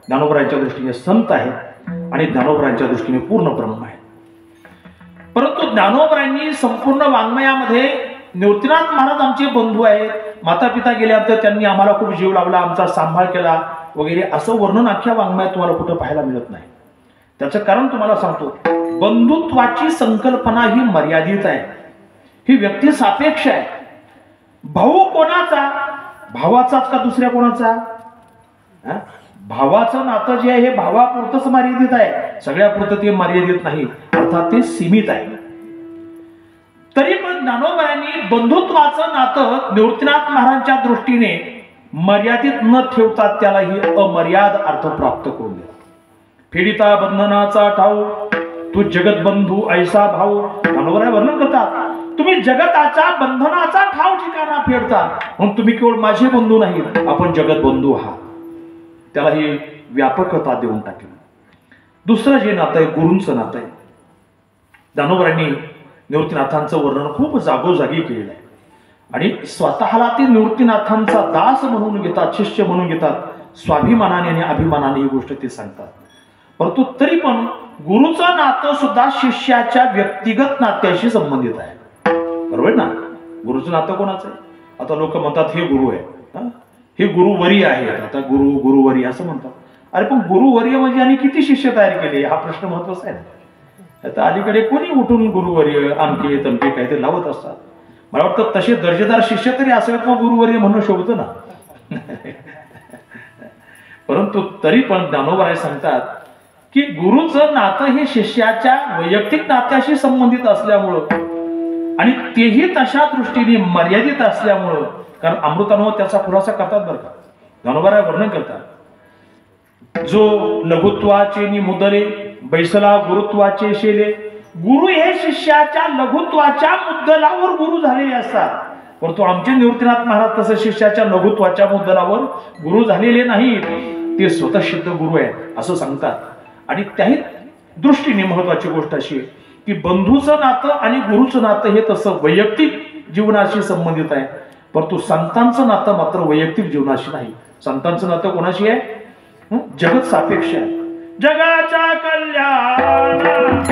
ज्ञानोबरायांच्या दृष्टीने संत आहेत आणि ज्ञानोबरायांच्या दृष्टीने पूर्ण ब्रह्म आहे. परंतु ज्ञानोबरायांनी संपूर्ण वाङ्मयामध्ये निवृत्तीनाथ महाराज आमचे बंधू आहेत, माता पिता गेल्यानंतर त्यांनी आम्हाला खूप जीव लावला, आमचा सांभाळ केला वगैरे, असं वर्णन अख्ख्या वाङ्मयात तुम्हाला कुठं पाहायला मिळत नाही. त्याचं कारण तुम्हाला सांगतो, बंधुत्वाची संकल्पना ही मर्यादित आहे, ही व्यक्ती सापेक्ष आहे. भाऊ कोणाचा? भावाचाच का दुसऱ्या कोणाचा? भावाचं नातं जे आहे हे भावापुरतच मर्यादित आहे, सगळ्यापुरतं ते मर्यादित नाही, अर्थात ते सीमित आहे. तरी पण ज्ञानोबरायांनी बंधुत्वाचं नातं निवृत्तीनाथ महाराजांच्या दृष्टीने मर्यादित न ठेवता त्याला ही अमर्याद अर्थ प्राप्त करून दिला. फेडिता बंधनाचा ठाऊ तू जगत बंधू ऐसा भाऊ. ज्ञानोबराय वर्णन करतात, तुम्ही जगताच्या बंधनाचा ठाव ठिकाणा फेडता, म्हणून तुम्ही केवळ माझे बंधू नाही, आपण जगत बंधू आहात. त्याला ही व्यापकता देऊन टाकली. दुसरं जे नातं आहे, गुरूंचं नातं आहे. ज्ञानोबरायांनी निवृत्तीनाथांचं वर्णन खूप जागोजागी केलेलं आहे आणि स्वतःला ते निवृत्तीनाथांचा दास म्हणून घेतात, शिष्य म्हणून घेतात, स्वाभिमानाने आणि अभिमानाने ही गोष्ट ते सांगतात. परंतु तरी पण गुरुचं नातं सुद्धा शिष्याच्या व्यक्तिगत नात्याशी संबंधित आहे. बरोबर ना? गुरुचं नातं कोणाचं आहे? आता लोक म्हणतात हे गुरु आहे, हे गुरुवरी आहे. आता गुरुवरी असं म्हणतात. अरे पण गुरुवर्य म्हणजे आणि किती शिष्य तयार केले हा प्रश्न महत्वाचा आहे. आता अलीकडे कोणी उठून गुरुवर्य आमके तमके काहीतरी लावत असतात. मला वाटतं तसे दर्जेदार शिष्य तरी असावेत मग गुरुवर्य म्हणून शोभतं ना. परंतु तरी पण ज्ञानोबराय सांगतात की गुरुचं नातं हे शिष्याच्या वैयक्तिक नात्याशी संबंधित असल्यामुळं आणि तेही तशा दृष्टीने मर्यादित असल्यामुळं, कारण अमृतानुभव त्याचा खुलासा करतात बरं का, ज्ञानोबा वर्णन करतात, जो लघुत्वाचे निमुदले बैसला गुरुत्वाचे शेले. गुरु हे शिष्याच्या लघुत्वाच्या मुद्दलावर गुरु झालेले असतात, परंतु आमचे निवृत्तीनाथ महाराज तसे शिष्याच्या लघुत्वाच्या मुद्दलावर गुरु झालेले नाहीत, ते स्वतः सिद्ध गुरु आहेत असं सांगतात. आणि त्याही दृष्टीने महत्वाची गोष्ट अशी की बंधूचं नातं आणि गुरुचं नातं हे तसं वैयक्तिक जीवनाशी संबंधित आहे, परंतु संतांचं नातं मात्र वैयक्तिक जीवनाशी नाही. संतांचं नातं कोणाशी आहे? जगत सापेक्ष आहे. जगाच्या कल्याण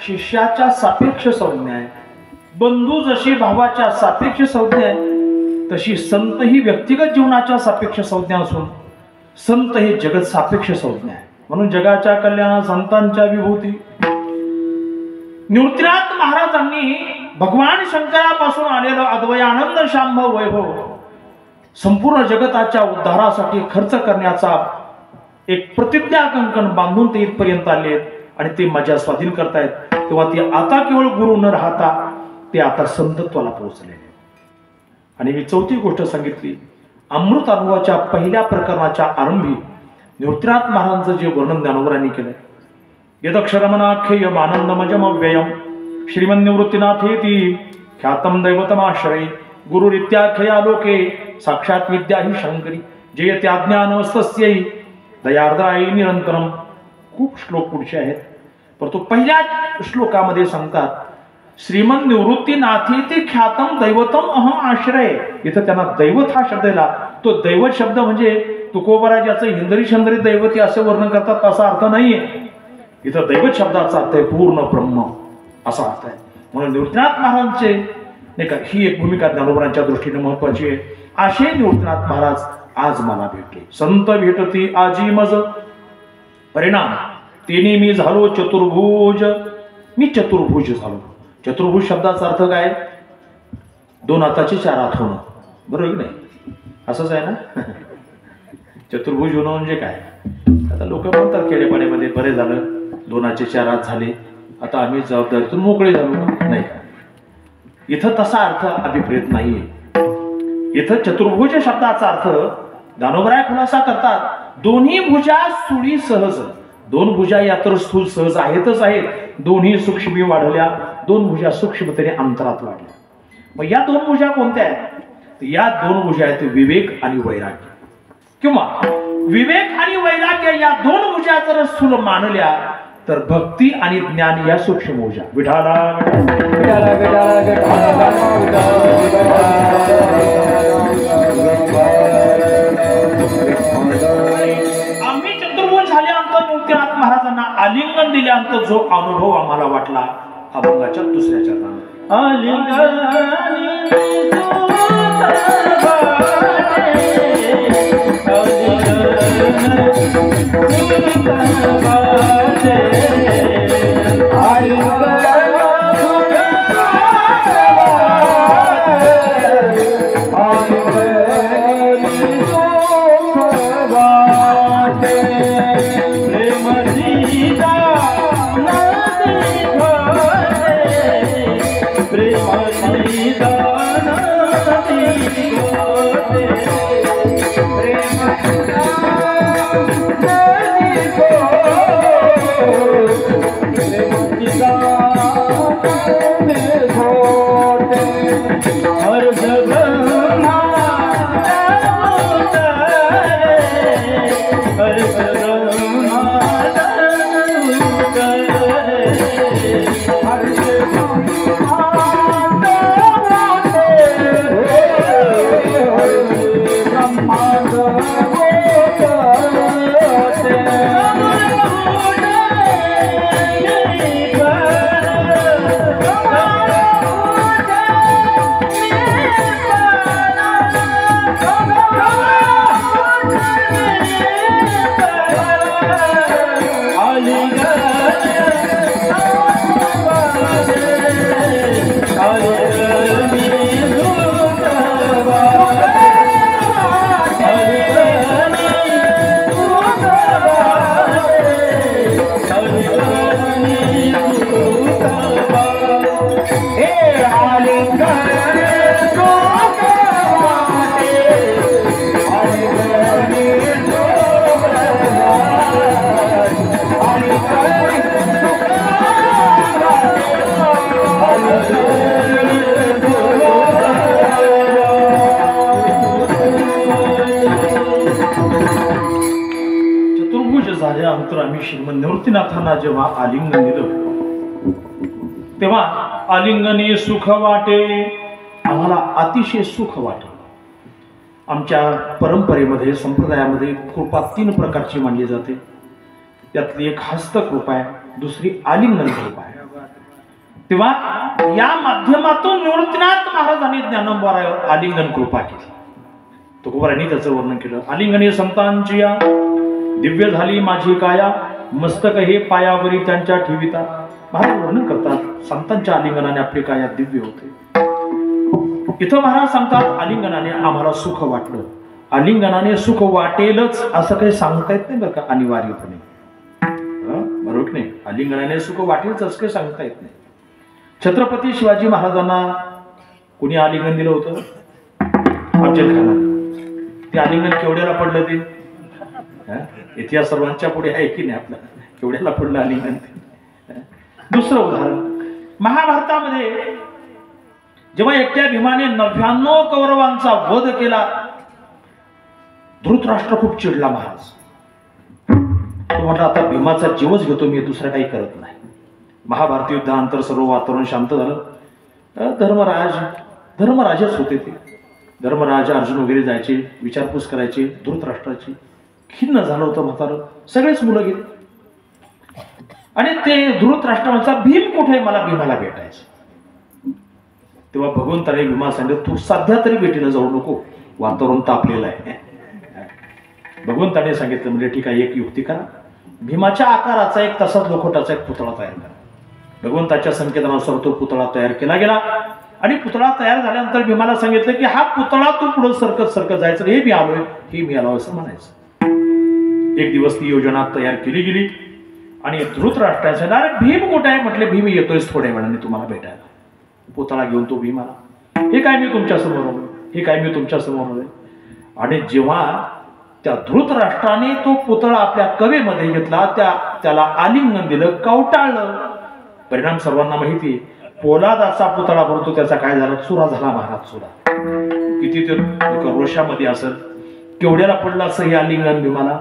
शिष्याच्या सापेक्ष संज्ञा आहे, बंधू जशी भावाच्या सापेक्ष संज्ञा आहे, तशी संत ही व्यक्तिगत जीवनाच्या सापेक्ष संज्ञा असून संत हे जगत सापेक्ष संज्ञा आहे. म्हणून जगाच्या कल्याणात संतांच्या विभूती. निवृत्तीनाथ महाराजांनी भगवान शंकरापासून आलेलं अद्वयानंद शांभव वैभव संपूर्ण जगताच्या उद्धारासाठी खर्च करण्याचा एक प्रतिज्ञा कंकण बांधून ते इथपर्यंत आले आणि ते माझ्या स्वाधीन करतायत. तेव्हा ते आता केवळ गुरु न राहता ते आता संतत्वाला पोहोचले. आणि मी चौथी गोष्ट सांगितली, अमृत अनुभवाच्या पहिल्या प्रकरणाच्या आरंभी निवृत्तीनाथ महाराजांचं जे वर्णन ज्ञानोबरांनी केलंय, यदक्षरमनाख्यम आनंदमजमव्ययम श्रीमन्निवृत्तीनाथेति ख्यातम दैवतमाश्रये गुरुरित्याख्यया लोके साक्षात विद्या ही शंकरी जयत्याज्ञानवस्तस्यै दयार्द्रायै निरंतरम. खूप श्लोक पुढचे आहेत, परंतु पहिल्या श्लोकामध्ये सांगतात श्रीमन निवृत्तीनाथेति ख्यातम दैवतम अहम आश्रय. इथं त्यांना दैवत हा शब्द दिला. तो दैवत शब्द म्हणजे तुकोबरा ज्याचं हिंदरी शंदरी दैवती असे वर्णन करतात तसा अर्थ नाहीये. इथं दैवत शब्दाचा अर्थ आहे पूर्ण ब्रह्म असा अर्थ आहे. म्हणून निवृत्तीनाथ महाराजांचे नाही का ही एक भूमिका ज्ञानोबरांच्या दृष्टीने महत्वाची आहे. असे निवृत्तीनाथ महाराज आज मला भेटले. संत भेटती आजी मज परिणाम तिने मी झालो चतुर्भुज. मी चतुर्भुज झालो. चतुर्भुज शब्दाचा अर्थ काय? दोन हाताचे चार हात होणं, बरोबर की नाही? असंच आहे ना. चतुर्भुज होणं म्हणजे काय? आता लोक म्हणतात खेडेपाड्यामध्ये बरे झालं, दोनाचे चार हात झाले, आता आम्ही जबाबदारीतून मोकळे झालो. नाही, इथं तसा अर्थ अभिप्रेत नाहीये. इथं चतुर्भुज शब्दाचा अर्थ ज्ञानोबराय खुलासा करतात, दोन्ही भुजा सुडी सहज. दोन भुजा या तर स्थूल सहज आहेतच आहेत, दोन्ही सूक्ष्मी वाढल्या, दोन भुजा सूक्ष्मतेने अंतरात वाढल्या. मग या दोन भुजा कोणत्या आहेत? या दोन भुजा आहेत विवेक आणि वैराग्य, किंवा विवेक आणि वैराग्य या दोन भुजा जर स्थूल मानल्या तर भक्ती आणि ज्ञान या सूक्ष्म भुजा. विठाला आम्ही चतुर्भुज झाल्यानंतर निवृत्तीनाथ महाराजांना आलिंगन दिल्यानंतर जो अनुभव आम्हाला वाटला अभंगाच्या दुसऱ्या चरणामध्ये, आम्ही श्रीमंत निवृत्तीनाथांना जेव्हा आलिंगन दिलं तेव्हा आलिंगने सुख वाटे, आम्हाला अतिशय सुख वाटलं. आमच्या परंपरेमध्ये संप्रदायामध्ये कृपा 3 प्रकारची मानली जाते. त्यातली एक हस्त कृपा आहे, दुसरी आलिंगन कृपा आहे. तेव्हा या माध्यमातून निवृत्तीनाथ महाराजांनी ज्ञानोबारायावर आलिंगन कृपा केली. तुकोबारायांनी त्याचं वर्णन केलं. आलिंगने संतांची या दिव्य झाली माझी काया, मस्तक हे पायावरी त्यांच्या ठेविता. महाराज वर्णन करतात संतांच्या आलिंगनाने आपली काया दिव्य होते. इथं महाराज सांगतात आलिंगनाने आम्हाला सुख वाटलं. आलिंगनाने सुख वाटेलच असं काही सांगता येत नाही बरं का, अनिवार्यपणे. बरोबर नाही, आलिंगनाने सुख वाटेलच असं काही सांगता येत नाही. छत्रपती शिवाजी महाराजांना कुणी आलिंगन दिलं होतं? अफजल खानाने. ते आलिंगन केवढ्याला पडलं ते? इतिहास सर्वांच्या पुढे आहे की नाही आपला, केवढ्याला पडलं आलिंगन. दुसरं उदाहरण, महाभारतामध्ये जेव्हा एकट्या भीमाने 99 कौरवांचा वध केला, धृतराष्ट्र खूप चिडला. महाराज तो म्हटला आता भीमाचा जीवच घेतो मी, दुसरं काही करत नाही. महाभारत युद्धानंतर सर्व वातावरण शांत झालं. धर्मराजच होते ते. धर्मराज अर्जुन वगैरे जायचे, विचारपूस करायचे धृतराष्ट्राची. खिन्न झालं होतं म्हातारं, सगळेच मुलं गेले. आणि ते धृतराष्ट्राचा भीम कुठे, मला भीमाला भेटायचं. तेव्हा भगवंताने भीमा सांगितलं तू सध्या तरी भेटीला जाऊ नको, वातावरण तापलेलं आहे. भगवंताने सांगितलं म्हणजे ठीक आहे, एक युक्ती करा, भीमाच्या आकाराचा एक तसाच लोखोटाचा एक पुतळा तयार करा. भगवंताच्या संकेतानुसार तो पुतळा तयार केला गेला. आणि पुतळा तयार झाल्यानंतर भीमाला सांगितलं की हा पुतळा तू पुढे सरकत जायचं, हे मी आलोय असं म्हणायचं. एक दिवस ती योजना तयार केली गेली. आणि धृतराष्ट्राचे अरे भीम कुठे आहे म्हटले, भीम येतोयच थोड्या वेळाने तुम्हाला भेटायला. पुतळा घेऊन तो भीम आला. हे काय मी तुमच्या समोर आलो, हे काय मी तुमच्या समोर आलोय. आणि जेव्हा त्या धृतराष्ट्राने तो पुतळा आपल्या कवेमध्ये घेतला, त्याला आलिंगन दिलं, कवटाळलं. परिणाम सर्वांना माहिती आहे. पोलादाचा पुतळा भरतो त्याचा काय झाला, चुरा झाला. महाराज चुरा. किती ते रोषामध्ये असेल, केवढ्याला पडलं असं हे आलिंगन भीमाला.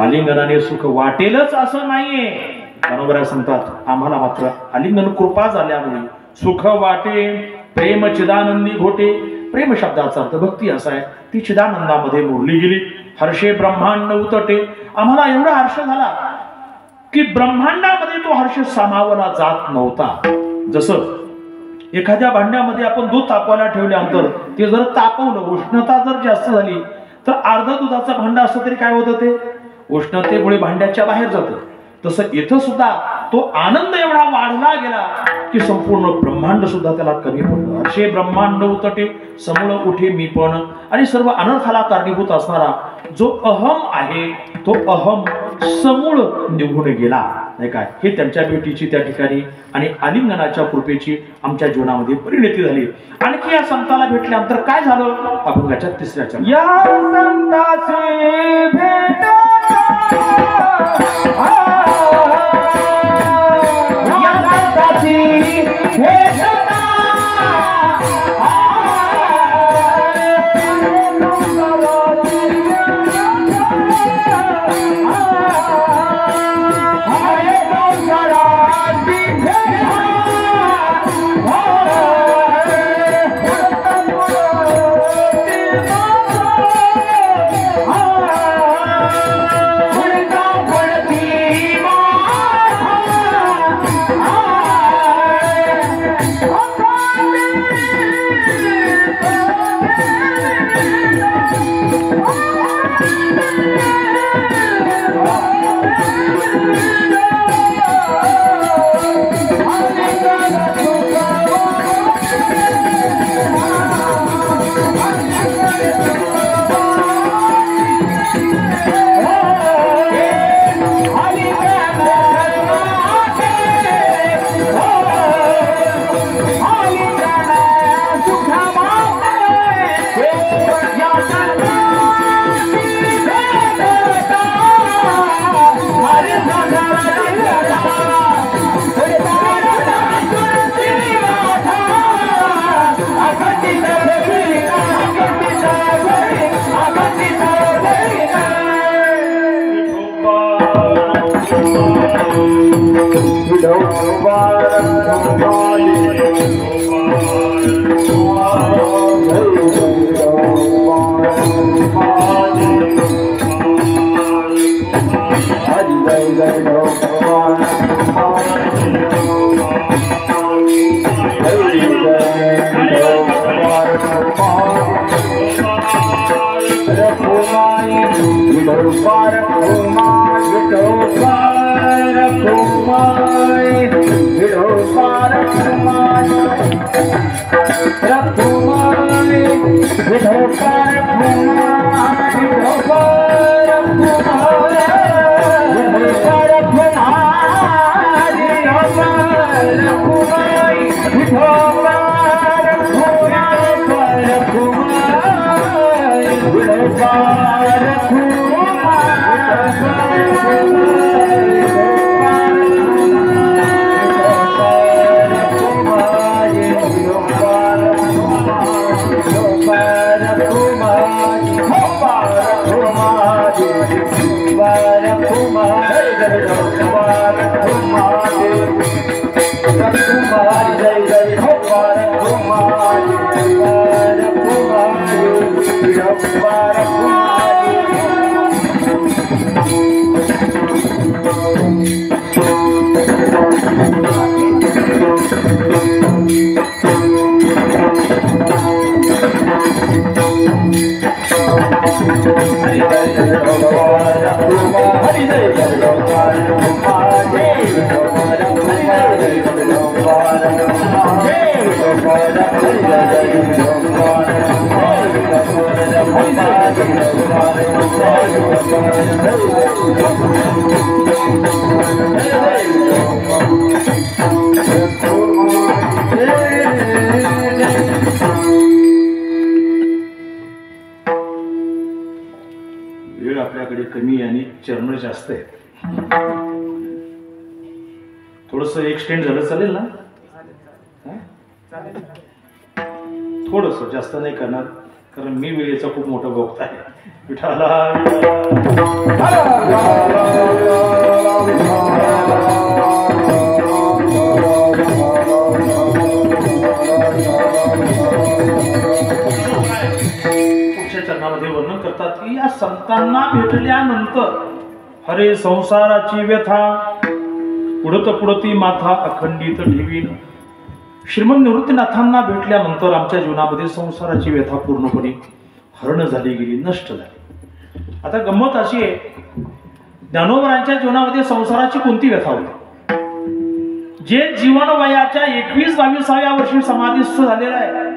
आलिंगनाने सुख वाटेलच असं नाहीये. बरोबर सांगतात आम्हाला मात्र आलिंगन कृपा झाल्यामुळे सुख वाटे. प्रेम चिदानंदी घोटे. प्रेम शब्दाचा अर्थ भक्ती असा आहे, ती चिदानंदामध्ये मोडली गेली. हर्षे ब्रह्मांड उतटे. आम्हाला एवढा हर्ष झाला की ब्रह्मांडामध्ये तो हर्ष सामावला जात नव्हता. जसं एखाद्या भांड्यामध्ये आपण दूध तापवायला ठेवल्यानंतर ते जर तापवलं, उष्णता जर जास्त झाली तर अर्धा दुधाचं भांडं असतं तरी काय होतं, ते उष्णतेमुळे भांड्याच्या बाहेर जातं. तसं इथं सुद्धा तो आनंद एवढा वाढला गेला की संपूर्ण ब्रह्मांड सुद्धा त्याला कमी पडलं. असे ब्रह्मांड उतटे समूळ उठे मी पण, आणि सर्व अनर्थाला कारणीभूत असणारा जो अहम आहे तो अहम समूळ निघून गेला, नाही काय. हे त्यांच्या भेटीची त्या ठिकाणी आणि आलिंगनाच्या कृपेची आमच्या जीवनामध्ये परिणती झाली. आणखी या संताला भेटल्यानंतर काय झालं, अभंगाच्या तिसऱ्या चरणात या संताची भेट वेळ आपल्याकडे कमी आणि चरण जास्त आहे. थोडस एक्सटेंड झालं चालेल ना? थोडस, जास्त नाही करणार, कारण मी वेळेचा खूप मोठा भक्त आहे. विठाला चरणामध्ये वर्णन करतात की या संतांना भेटल्यानंतर हरे संसाराची व्यथा पुढत पुढती माथा अखंडित ठेवीन. श्रीमंत निवृत्तीनाथांना भेटल्यानंतर आमच्या जीवनामध्ये संसाराची व्यथा पूर्णपणे हरण झाली गेली, नष्ट झाली. आता गंमत अशी आहे, ज्ञानोबरांच्या जीवनामध्ये संसाराची कोणती व्यथा होती? जे जीवन वयाच्या 21-22व्या वर्षी समाधीस्थ झालेलं आहे,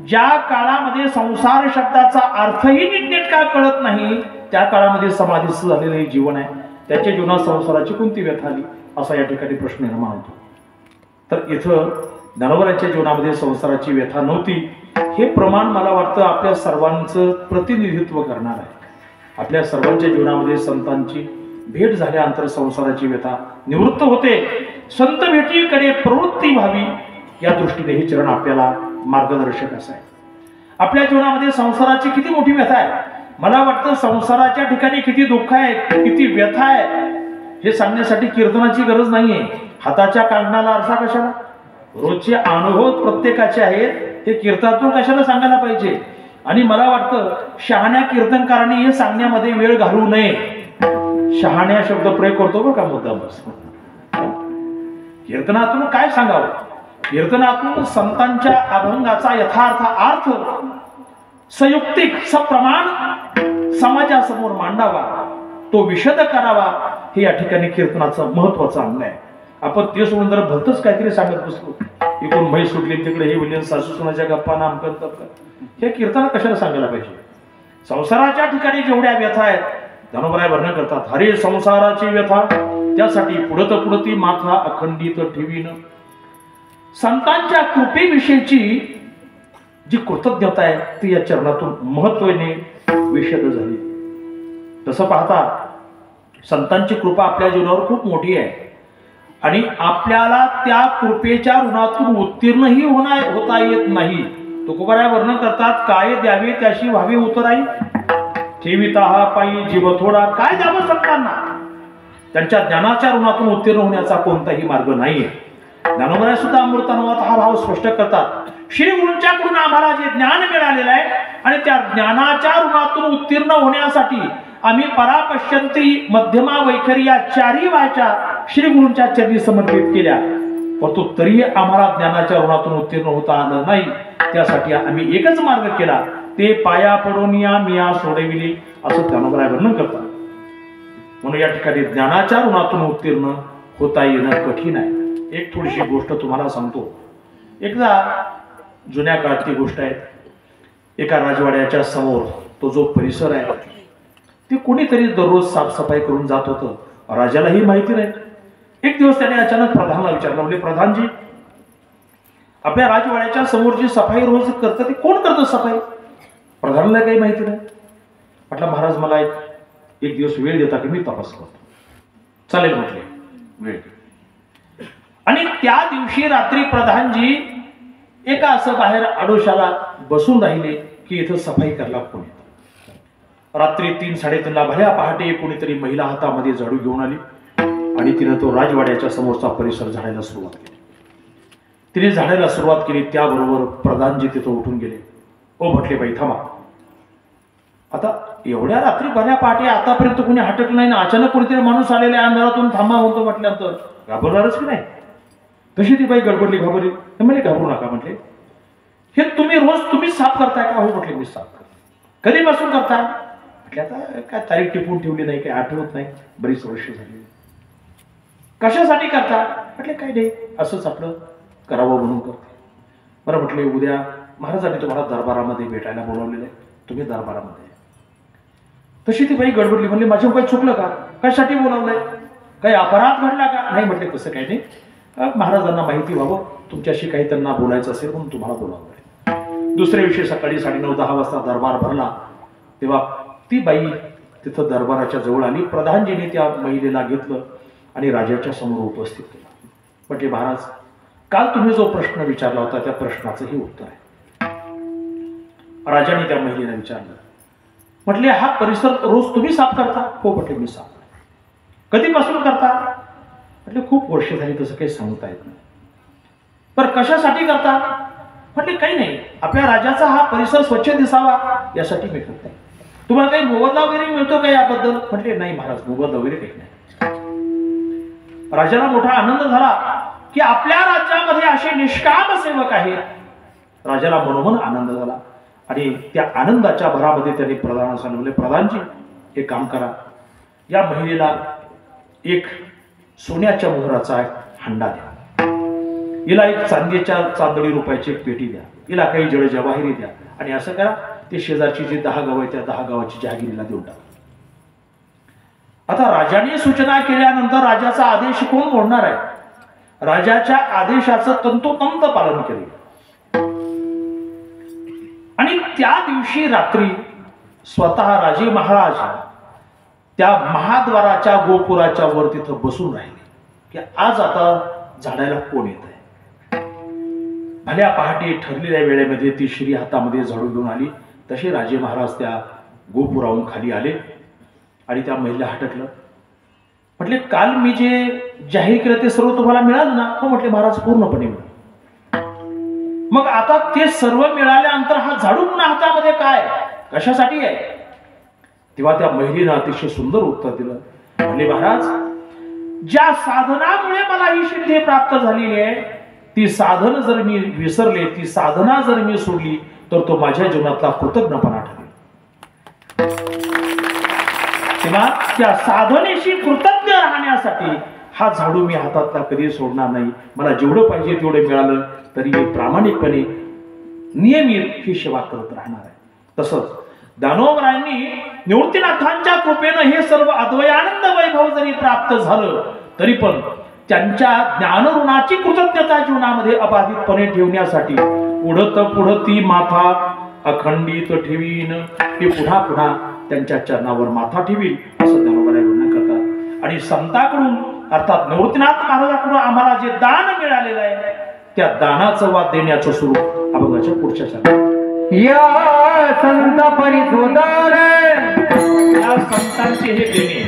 ज्या काळामध्ये संसार शब्दाचा अर्थही नीटनेटका कळत नाही, त्या काळामध्ये समाधीस्थ झालेलं हे जीवन आहे. त्याच्या जीवनात संसाराची कोणती व्यथा आली असा या ठिकाणी प्रश्न निर्माण होतो. तर इथं ज्ञानोबरांच्या जीवनामध्ये संसाराची व्यथा नव्हती. हे प्रमाण मला वाटतं आपल्या सर्वांचं प्रतिनिधित्व करणार आहे. आपल्या सर्वांच्या जीवनामध्ये संतांची भेट झाल्यानंतर संसाराची व्यथा निवृत्त होते. संत भेटीकडे प्रवृत्ती व्हावी या दृष्टीने हे चरण आपल्याला मार्गदर्शक असाय. आपल्या जीवनामध्ये संसाराची किती मोठी व्यथा आहे, मला वाटतं संसाराच्या ठिकाणी किती दुःख आहे, किती व्यथा आहे, हे सांगण्यासाठी कीर्तनाची गरज नाहीये. हाताच्या कागदाला आरसा कशाला? रोजचे अनुभव प्रत्येकाचे आहेत, ते कीर्तनातून कशाला सांगायला पाहिजे? आणि मला वाटतं शहाण्या कीर्तनकारांनी हे सांगण्यामध्ये वेळ घालवू नये. शहाण्या शब्द प्रयोग करतो बरं का मुद्दाम. बस कीर्तनातून काय सांगावं? कीर्तनातून संतांच्या अभंगाचा यथार्थ अर्थ संयुक्तिक सप्रमाण समाजासमोर मांडावा, तो विशद करावा, हे या ठिकाणी कीर्तनाचं महत्वाचं अंग आहे. आपण ते सोडून जर भलतच काहीतरी सांगत बसलो, इकडून म्हैस सुटली तिकडे हे बोलले, सासू सुनाच्या गप्पा नामकन तपकन, हे कीर्तन कशाला सांगायला पाहिजे? संसाराच्या ठिकाणी जेवढ्या व्यथा आहेत ज्ञानोबराय वर्णन करतात. हरे संसाराची व्यथा त्यासाठी पुढत पुढती माथा अखंडित ठेवीन. संतांच्या कृपेविषयीची जी कृतज्ञता आहे ती या चरणातून महत्वाने विशद झाली. तसं पाहता संतांची कृपा आपल्या जीवनावर खूप मोठी आहे आणि आपल्याला त्या कृपेच्या ऋणातून उत्तीर्णही होता येत नाही. तुकोबाराय वर्णन करतात, काय द्यावे त्याशी व्हावे उतराई, ठेविता हा पायी जीव थोडा. काय द्यावं संतांना? त्यांच्या ज्ञानाच्या ऋणातून उत्तीर्ण होण्याचा कोणताही मार्ग नाहीये. ज्ञानोबराय सुद्धा अमृतानुभवात हा भाव स्पष्ट करतात. श्री गुरूंच्याकडून आम्हाला जे ज्ञान मिळालेलं आहे आणि त्या ज्ञानाच्या ऋणातून उत्तीर्ण होण्यासाठी आम्ही परापश्यंती मध्यमा वैखरी या चारही वाचा श्री गुरूंच्या चरणी समर्पित केल्या, परंतु तरी आम्हाला ज्ञानाच्या ऋणातून उत्तीर्ण होता आलं नाही. त्यासाठी आम्ही एकच मार्ग केला, ते पाया पडून या मिया सोडविली, असं ज्ञानोबराय वर्णन करतात. म्हणून या ठिकाणी ज्ञानाच्या ऋणातून उत्तीर्ण होता येणं कठीण आहे. एक थोडीशी गोष्ट तुम्हाला सांगतो. एकदा जुन्या काळातली गोष्ट आहे. एका राजवाड्याच्या समोर तो जो परिसर आहे ते कोणीतरी दररोज साफसफाई करून जात होतं. राजालाही माहिती नाही. एक दिवस त्याने अचानक प्रधानला विचारलं, म्हणजे प्रधानजी, आपल्या राजवाड्याच्या समोर जी सफाई रोज करतं ते कोण करतं सफाई? प्रधानला काही माहिती नाही. म्हटलं, महाराज मला एक दिवस वेळ देता की मी तपास करतो. चालेल म्हटले, वेळ. आणि त्या दिवशी रात्री प्रधानजी एका असं बाहेर आडोशाला बसून राहिले की इथं सफाई करायला कोण येतं. रात्री 3-3:30ला भल्या पहाटे कोणीतरी महिला हातामध्ये झाडू घेऊन आली आणि तिने तो राजवाड्याच्या समोरचा परिसर झाडायला सुरुवात केली. तिने झाडायला सुरुवात केली त्याबरोबर प्रधानजी तिथं उठून गेले. ओ म्हटले, बाई थांबा, आता एवढ्या रात्री भल्या पहाटे आतापर्यंत कोणी हटकलं नाही ना, अचानक कोणीतरी माणूस आलेला आहे अंधारातून, थांबा म्हणतो म्हटल्यानंतर घाबरणारच की नाही? तशी ती बाई गडबडली, घाबरली. म्हणे घाबरू नका म्हटले, हे तुम्ही रोज तुम्हीच साफ करताय का? हो म्हटले, मी साफ करतो. कधीपासून करताय? म्हटले, आता काय तारीख टिपून ठेवली नाही, काही आठवत नाही, बरीच वर्ष झाली. कशासाठी करता? म्हटले, काय नाही, असंच आपलं करावं म्हणून करते. बरं म्हटले, उद्या महाराजांनी तुम्हाला दरबारामध्ये भेटायला बोलावलेलं आहे, तुम्ही दरबारामध्ये. तशी ती बाई गडबडली, म्हणली, माझ्या काही चुकलं का? कशासाठी बोलावलंय? काही अपराध घडला का? नाही म्हटले, तसं काही नाही, महाराजांना माहिती व्हावं तुमच्याशी काही त्यांना बोलायचं असेल म्हणून तुम्हाला बोलावलंय. दुसऱ्या दिवशी सकाळी 9:30-10 वाजता दरबार भरला. तेव्हा ती बाई तिथं दरबाराच्या जवळ आली. प्रधानजीने त्या महिलेला घेतलं आणि राजाच्या समोर उपस्थित केलं. म्हटले, महाराज, काल तुम्ही जो प्रश्न विचारला होता त्या प्रश्नाचं हे उत्तर आहे. राजाने त्या महिलेला विचारलं. म्हटले, हा परिसर रोज तुम्ही साफ करता? हो म्हटले, मी साफ करतो. कधीपासून करता? म्हटले, खूप वर्ष झाली, तसं काही सांगता येत नाही. पण कशासाठी करता? म्हटले, काही नाही, आपल्या राजाचा हा परिसर स्वच्छ दिसावा यासाठी मी करते. तुम्हाला काही मोबदला वगैरे मिळतो का याबद्दल? म्हटले, नाही महाराज, मोबदला वगैरे काही नाही. राजाला मोठा आनंद झाला. की आपल्या राज्यामध्ये असे निष्काम सेवक आहेत. राजाला मनोमन आनंद झाला आणि त्या आनंदाच्या भरामध्ये त्यांनी प्रधानाला सांगितले, प्रधानजी हे काम करा, या महिलेला एक सोन्याच्या मोहराचा एक हंडा द्या, हिला एक चांदणी रुपयाची एक पेटी द्या, हिला काही जड जवाहिरी द्या आणि असं करा ते शेजारची जी 10 गाव आहे त्या 10 गावाची जहागिरीला देऊन टाका. आता राजाने सूचना केल्यानंतर राजाचा आदेश कोण मोडणार आहे? राजाच्या आदेशाचं तंतोतंत पालन केले आणि त्या दिवशी रात्री स्वतः राजे महाराज त्या महाद्वाराच्या गोपुराच्या वर तिथं बसून राहिले की आज आता झाडायला कोण येत आहे. भल्या पहाटे ठरलेल्या वेळेमध्ये ती श्री हातामध्ये झाडू घेऊन आली. तसे राजे महाराज त्या गोपुराहून खाली आले आणि त्या महिला हटकलं. म्हटले, काल मी जे जाहीर केलं ते सर्व तुम्हाला मिळालं ना? हो म्हटले, महाराज पूर्णपणे मिळालं. मग आता ते सर्व मिळाल्यानंतर हा झाडू पुन्हा हातामध्ये काय, कशासाठी आहे? तेव्हा त्या महिलेनं अतिशय सुंदर उत्तर दिलं. म्हणले, महाराज, ज्या साधनामुळे मला ही सिद्धी प्राप्त झालेली आहे ती साधन जर मी विसरले, ती साधना जर मी सोडली तर तो माझ्या जीवनातला कृतज्ञपणा ठरेल. तेव्हा त्या साधनेशी कृतज्ञ राहण्यासाठी हा झाडू मी हातातला कधी सोडणार नाही. मला जेवढं पाहिजे तेवढं मिळालं तरी मी प्रामाणिकपणे नियमित ही सेवा करत राहणार आहे. तसंच दानोबरायांनी निवृत्तीनाथांच्या कृपेनं हे सर्व अद्वयानंद वैभव जरी प्राप्त झालं तरी पण त्यांच्या ज्ञानऋणाची कृतज्ञता जीवनामध्ये अबाधितपणे ठेवण्यासाठी पुढं ती माथा अखंडित ठेवीन, ती पुन्हा पुन्हा त्यांच्या चरणावर माथा ठेवील असं दानोबराय वर्णन करतात. आणि संतांकडून अर्थात निवृत्तीनाथ महाराजांकडून आम्हाला जे दान मिळालेलं आहे त्या दानाचं वा देण्याचं स्वरूप अभंगाच्या पुढच्या शाखेत या संत परिसुदार या संतांचे हे देणे.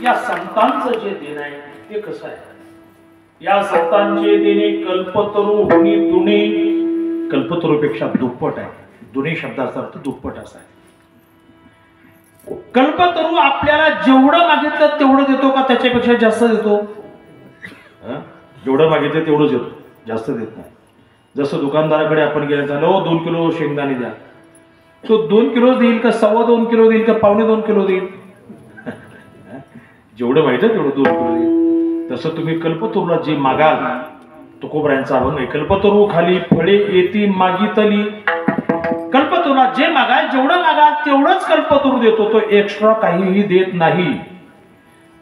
या संतांचं जे देणं आहे ते कसं आहे? या संतांचे देणे कल्पतरू हुनी दुणे, कल्पतरूपेक्षा दुप्पट आहे. दुणे शब्दाचा अर्थ दुप्पट असा आहे. कल्पतरू आपल्याला जेवढं मागितलं तेवढं देतो का त्याच्यापेक्षा जास्त देतो? जेवढं मागितलं तेवढंच देतो, जास्त देत नाही. जसं दुकानदाराकडे आपण गेलं झालं, 2 किलो शेंगदाणे द्या, तो 2 किलो देईल का 2.25 किलो देईल का 2.25 किलो देईल? जेवढं माहिती तेवढं 2 किलो देईल. तसं तुम्ही कल्पतरूला जे मागाल, तुकोबरायांचा अभंग आहे, कल्पतरू खाली फळे येती मागितली. कल्पतरूला जे मागाल, जेवढं मागाल तेवढंच कल्पतरू देतो, तो एक्स्ट्रा काहीही देत नाही.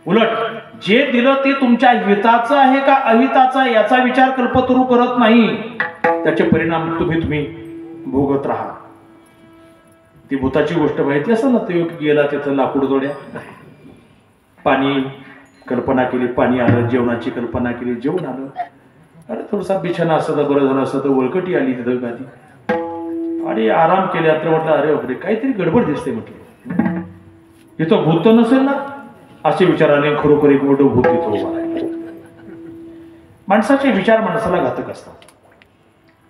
उलट जे दिलं ते तुमच्या हिताचं आहे का अहिताचं याचा विचार कल्पतरू करत नाही. त्याचे परिणाम तुम्ही भोगत राहा. ती भूताची गोष्ट माहिती असेल ना, ते गेला तिथं लाकूड जोड्या, पाणी कल्पना केली, पाणी आलं, जेवणाची कल्पना केली, जेवण आलं. अरे थोडासा बिछाना असतं तर बरं झालं असतं, तर वळकटी आली तिथं गादी आणि आराम केले. आता म्हटलं अरे बापरे काहीतरी गडबड दिसते. म्हटलं इथं भूत तर नसेल ना, असे विचाराने खरोखर एक मोठं भूत तिथं उभा आहे. माणसाचे विचार माणसाला घातक असतात.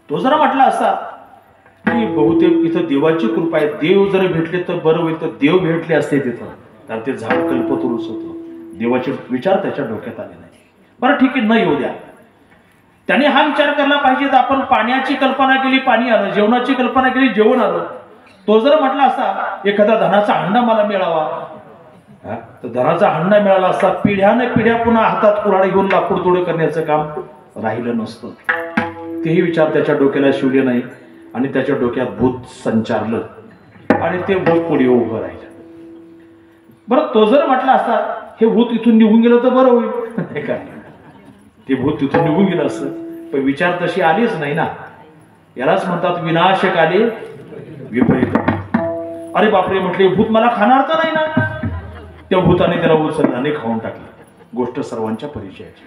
तो जरा म्हटला असता की बहुतेक इथं देवाची कृपा आहे, देव जर भेटले तर बरं होईल, तर देव भेटले असते तिथं, कारण ते झाड कल्पतरूच होतं. देवाचे विचार त्याच्या डोक्यात आले नाही. बरं ठीक आहे, न येऊ द्या. त्याने हा विचार करायला पाहिजे, तर आपण पाण्याची कल्पना केली, पाणी आलं. जेवणाची कल्पना केली, जेवण आलं. तो जर म्हटला असता एखादा धनाचा हंडा मला मिळावा, तर धनाचा हंडा मिळाला असता, पिढ्याने पिढ्या पुन्हा हातात कुऱ्हाड घेऊन लाकूड तोड करण्याचं काम राहिलं नसतं. तेही विचार त्याच्या डोक्याला शिवले नाही आणि त्याच्या डोक्यात भूत संचारलं आणि ते भूत पुढे उभं राहिलं. बरं, तो जर म्हटला असता हे भूत इथून निघून गेलं तर बरं होईल, नाही का, ते भूत तिथून निघून गेलं असतं. पण विचार तशी आलीच नाही ना. यालाच म्हणतात विनाशकाले विपरीत. अरे बापरे, म्हटले भूत मला खाणार तर नाही ना. त्या भूताने त्याला उचललं आणि खाऊन टाकलं. गोष्ट सर्वांच्या परिचयाची.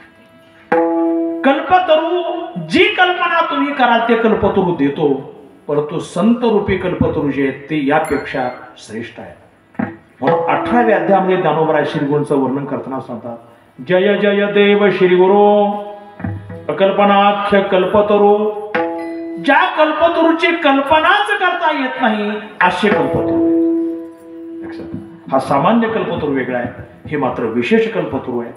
कल्पतरू, जी कल्पना तुम्ही कराल ते कल्पतरू देतो, परंतु संत रूपी कल्पतरू जे आहेत ते यापेक्षा श्रेष्ठ आहे. म्हणून 18व्या अध्यायामध्ये ज्ञानोबराय श्रीगुरूंचं वर्णन करताना सांगतात, जय जय देव श्री गुरु अकल्पनाख्य कल्पतरू. ज्या कल्पतरूची कल्पनाच करता येत नाही असे कल्पतरू. हा सामान्य कल्पतरू वेगळा आहे, हे मात्र विशेष कल्पतरू आहे.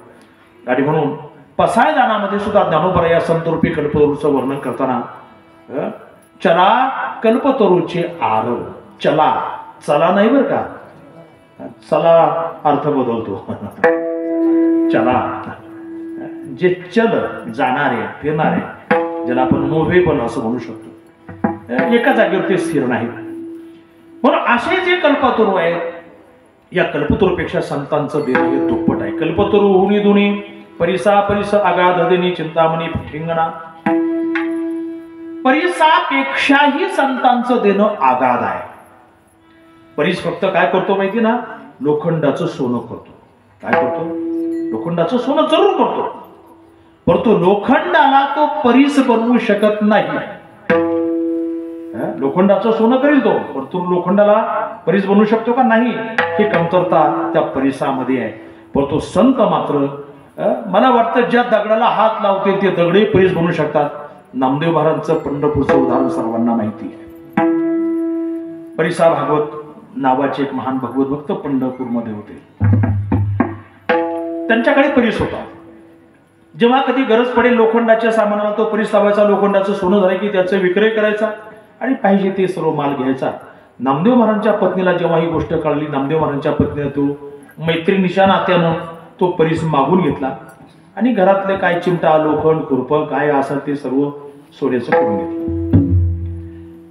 आणि म्हणून पसायदानामध्ये सुद्धा ज्ञानोबराय या संतरूपी कल्पतरूचं वर्णन करताना चला कल्पतरूचे आरव. चला, चला नाही बरं का, चला अर्थ बदलतो. चला जे चल, जाणारे, फिरणारे, ज्याला आपण मोहेपण असं म्हणू शकतो, एका जागेवर ते स्थिर नाही. म्हणून असे जे कल्पतरू आहेत, या कल्पतरूपेक्षा संतांचं देणं हे दुप्पट आहे. कल्पतरू हुनी दुनी परिसा परिस अगाध देनी चिंतामणी ठिंगणा. परिसापेक्षाही संतांचं देणं आगाध आहे. परीस फक्त काय करतो माहिती ना, लोखंडाचं सोनं करतो. काय करतो? लोखंडाचं सोनं जरूर करतो, परंतु लोखंडाला तो परीस बनवू शकत नाही. लोखंडाचं सोनं करील तो, परंतु लोखंडाला परीस बनवू शकतो का? नाही. ही कमतरता त्या परिसामध्ये आहे. परंतु संत मात्र, मला वाटतं ज्या दगडाला हात लावते ते दगडे परीस बनवू शकतात. नामदेव महाराजांचं पंढरपूरचं उदाहरण सर्वांना माहिती आहे. परिसा भागवत नावाचे एक महान भगवत भक्त पंढरपूरमध्ये होते. त्यांच्याकडे परीस होता. जेव्हा कधी गरज पडेल लोखंडाच्या सामानाला, तो परीस लावायचा. लोखंडाचं सोनं झालं की त्याचा विक्रय करायचा आणि पाहिजे ते सर्व माल घ्यायचा. नामदेव महाराजांच्या पत्नीला जेव्हा ही गोष्ट कळली, नामदेव महाराजांच्या पत्नीने तो मैत्रिणीच्या नात्यानं तो परीस मागून घेतला आणि घरातले काय चिमटा, लोखंड, खुरपं काय असेल ते सर्व सोन्याचं करून घेतलं.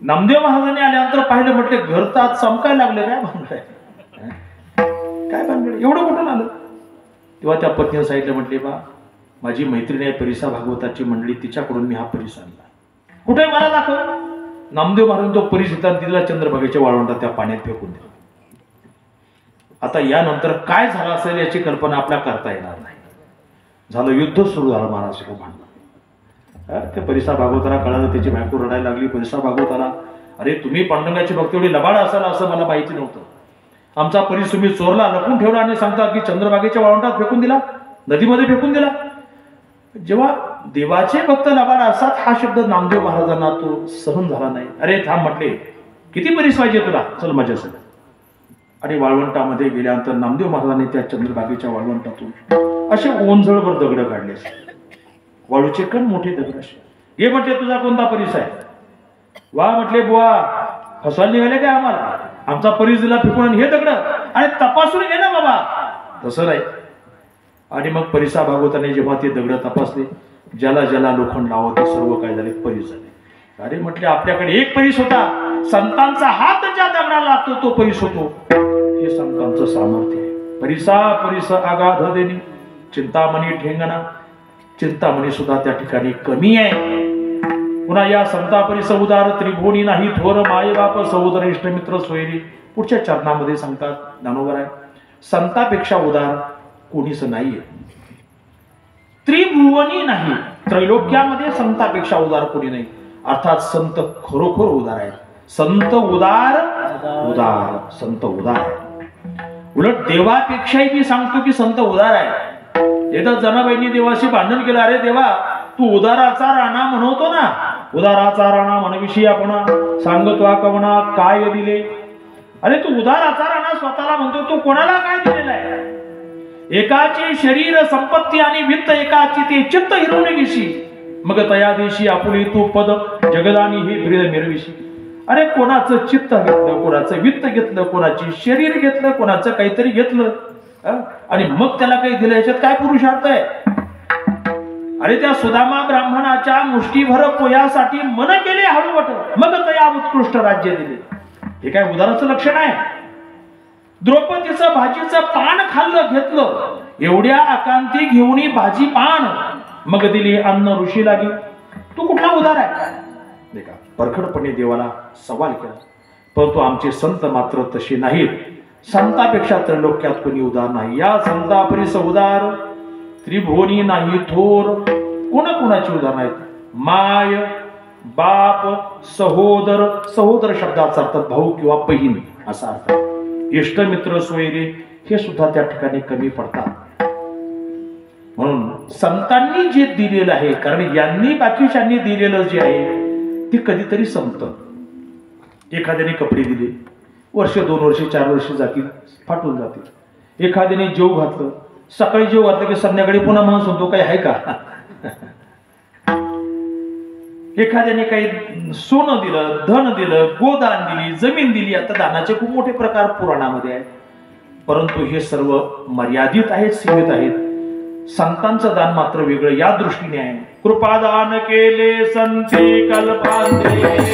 नामदेव महाराजांनी आल्यानंतर पाहिलं, म्हटले घर तर आज चमकायला लागले. काय भानगड आहे, काय भानगड, एवढं कुठून आलं? तेव्हा त्या पत्नीने सांगितलं, म्हटले बा, माझी मैत्रीण आहे परिसा भागवताची मंडळी, तिच्याकडून मी हा परीस आणला. कुठे मला दाखव. नामदेव महाराज तो परीस येतात तिला चंद्रभागेच्या वाळवंटात त्या पाण्यात फेकून दिला. आता यानंतर काय झालं असेल याची कल्पना आपल्याला करता येणार नाही. झालं, युद्ध सुरू झालं महाराज भांडण. ते परिसा भागवताला कळालं, त्याची बायको रडायला लागली. परिसा भागवताला, अरे तुम्ही पांडुरंगाची भक्ती एवढी लबाड असाल असं मला माहिती नव्हतं. आमचा परीस तुम्ही चोरला, लपून ठेवला आणि सांगता की चंद्रभागेच्या वाळवंटात फेकून दिला, नदीमध्ये फेकून दिला. जेव्हा देवाचे भक्त लबाड असतात, हा शब्द नामदेव महाराजांना तो सहन झाला नाही. अरे थांब, म्हटले किती परीस पाहिजे तुला, चल माझ्यासोबत. आणि वाळवंटामध्ये गेल्यानंतर नामदेव महाराजांनी त्या चंद्रभागेच्या वाळवंटातून असे ओंझळभर दगड काढले. वाळूचे कण मोठे दगड असे. हे म्हटले तुझा कोणता परीस आहे? वा म्हटले, बुवा फसवायला निघाले काय आम्हाला? आमचा परीस दिला फेकून हे दगड, आणि तपासून घे ना बाबा. तसं नाही. आणि मग परिसा भागवताने जेव्हा ते दगड तपासले, ज्याला ज्याला लोखंड लावं ते सर्व काय झाले, परीस झाले. अरे म्हटले, आपल्याकडे एक परीस होता, संतांचा हात ज्या दगडाला लागतो तो परीस होतो. हे संतांचं सामर्थ्य आहे. परिसा परिस आगाध देणी चिंतामणी ठेंगणा. चिंतामणी सुद्धा त्या ठिकाणी कमी आहे. पुन्हा या संता परिस उदार त्रिभुवनी नाही थोर माय बाप सहोदर इष्ट मित्र सोयरी. पुढच्या चरणामध्ये सांगतात ज्ञानोबराय, संतापेक्षा उदार कोणीच नाहीये. त्रिभुवनी नाही, त्रैलोक्यामध्ये संतापेक्षा उदार कोणी नाही. अर्थात संत खरोखर उदार आहे. संत उदार उदार संत उदार आहे. उलट देवापेक्षाही मी सांगतो की संत उदार आहे. एकदा जनाबाईंनी देवाशी भांडण केलं, अरे देवा तू उदाराचा राणा म्हणवतो ना, उदाराचा राणा मनविषयी आपण सांगतो कवना काय दिले. अरे तू उदाराचा राणा स्वतःला म्हणतो, तू कोणाला काय दिलेलं आहे? एकाचे शरीर संपत्ती आणि वित्त, एकाची ते चित्त हिरवणे घेशी, मग तया दिवशी आपुली तू पद जगदानी हे ब्रिद मिरविशी. अरे कोणाचं चित्त घेतलं, कोणाचं वित्त घेतलं, कोणाची शरीर घेतलं, कोणाचं काहीतरी घेतलं आणि मग त्याला काही दिलं, याच्यात काय पुरुषार्थ आहे? अरे त्या सुदामा ब्राह्मणाच्या मुष्टीभर पोयासाठी मन केले हळूवट, मग तया उत्कृष्ट राज्य दिले. हे काय उदाराचं लक्षण आहे? द्रौपदीचं भाजीचं पान खाल्लं घेतलं, एवढ्या आकांती घेऊन भाजी पान, मग दिली अन्न ऋषी लागी. तू कुठला उदार आहे? परखडपणे देवाला सवाल केला. परंतु आमचे संत मात्र तसे नाहीत. संतापेक्षा त्रैलोक्यात कोणी उदार नाही. या संतापरी उदार त्रिभुवनी नाही थोर. कोणाची उदाहरण आहेत? माय, बाप, सहोदर. सहोदर शब्दाचा अर्थ भाऊ किंवा बहीण असा अर्थ. इष्टमित्र सोयरे हे सुद्धा त्या ठिकाणी कमी पडतात. म्हणून संतांनी जे दिलेलं आहे, कारण यांनी बाकीच्यांनी दिलेलं जे आहे ते कधीतरी संपतं. एखाद्याने कपडे दिले, वर्ष 2 वर्ष 4 वर्ष जातील, फाटून जातील. एखाद्याने जेव घातलं, सकाळी जेव घातलं की संध्याकाळी पुन्हा माणूस होतो, काही आहे का? एखाद्याने काही सोनं दिलं, धन दिलं, गोदान दिली, जमीन दिली. आता दानाचे खूप मोठे प्रकार पुराणामध्ये आहेत, परंतु हे सर्व मर्यादित आहेत, सीमित आहेत. संतांचं दान मात्र वेगळं या दृष्टीने आहे. कृपादान केले संती कल्पांते,